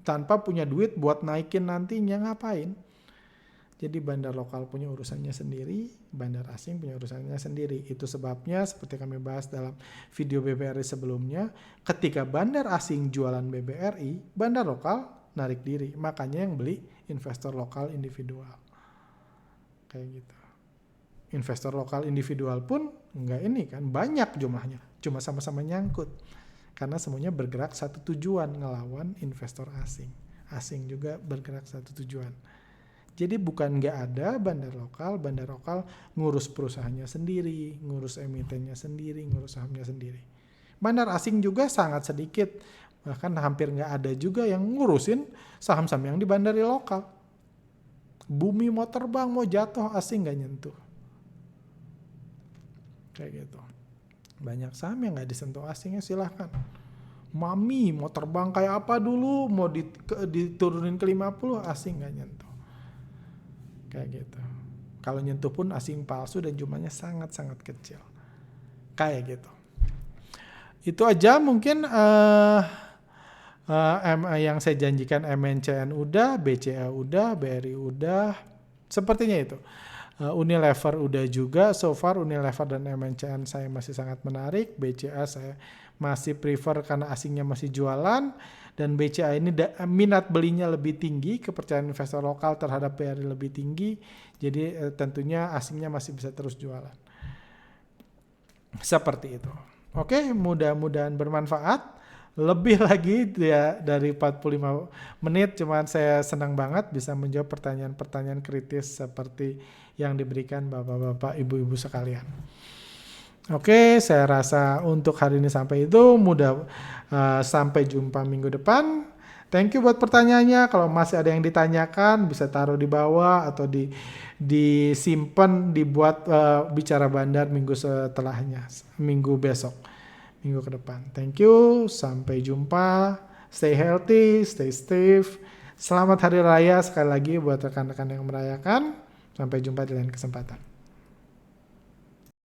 Tanpa punya duit buat naikin nantinya ngapain? Jadi bandar lokal punya urusannya sendiri, bandar asing punya urusannya sendiri. Itu sebabnya seperti kami bahas dalam video BBRI sebelumnya, ketika bandar asing jualan BBRI, bandar lokal narik diri. Makanya yang beli investor lokal individual. Kayak gitu. Investor lokal individual pun enggak ini kan, banyak jumlahnya. Cuma sama-sama nyangkut. Karena semuanya bergerak satu tujuan, ngelawan investor asing. Asing juga bergerak satu tujuan. Jadi bukan nggak ada bandar lokal ngurus perusahaannya sendiri, ngurus emitennya sendiri, ngurus sahamnya sendiri. Bandar asing juga sangat sedikit, bahkan hampir nggak ada juga yang ngurusin saham-saham yang di bandari lokal. Bumi mau terbang, mau jatuh, asing nggak nyentuh. Kayak gitu. Banyak saham yang nggak disentuh asingnya silahkan. Mami mau terbang kayak apa dulu, mau diturunin ke 50, asing nggak nyentuh. Kayak gitu. Kalau nyentuh pun asing palsu dan jumlahnya sangat-sangat kecil. Kayak gitu. Itu aja mungkin yang saya janjikan. MNCN udah, BCA udah, BRI udah. Sepertinya itu. Unilever udah juga. So far Unilever dan MNCN saya masih sangat menarik. BCA saya masih prefer karena asingnya masih jualan. Dan BCA ini minat belinya lebih tinggi. Kepercayaan investor lokal terhadap BRI lebih tinggi. Jadi tentunya asingnya masih bisa terus jualan. Seperti itu. Oke, mudah-mudahan bermanfaat. Lebih lagi dari 45 menit, cuman saya senang banget bisa menjawab pertanyaan-pertanyaan kritis seperti yang diberikan bapak-bapak, ibu-ibu sekalian. Oke, saya rasa untuk hari ini sampai itu. Sampai jumpa minggu depan. Thank you buat pertanyaannya. Kalau masih ada yang ditanyakan, bisa taruh di bawah atau disimpan, dibuat bicara bandar minggu setelahnya, minggu besok. Minggu ke depan. Thank you. Sampai jumpa. Stay healthy, stay safe. Selamat Hari Raya sekali lagi buat rekan-rekan yang merayakan. Sampai jumpa di lain kesempatan.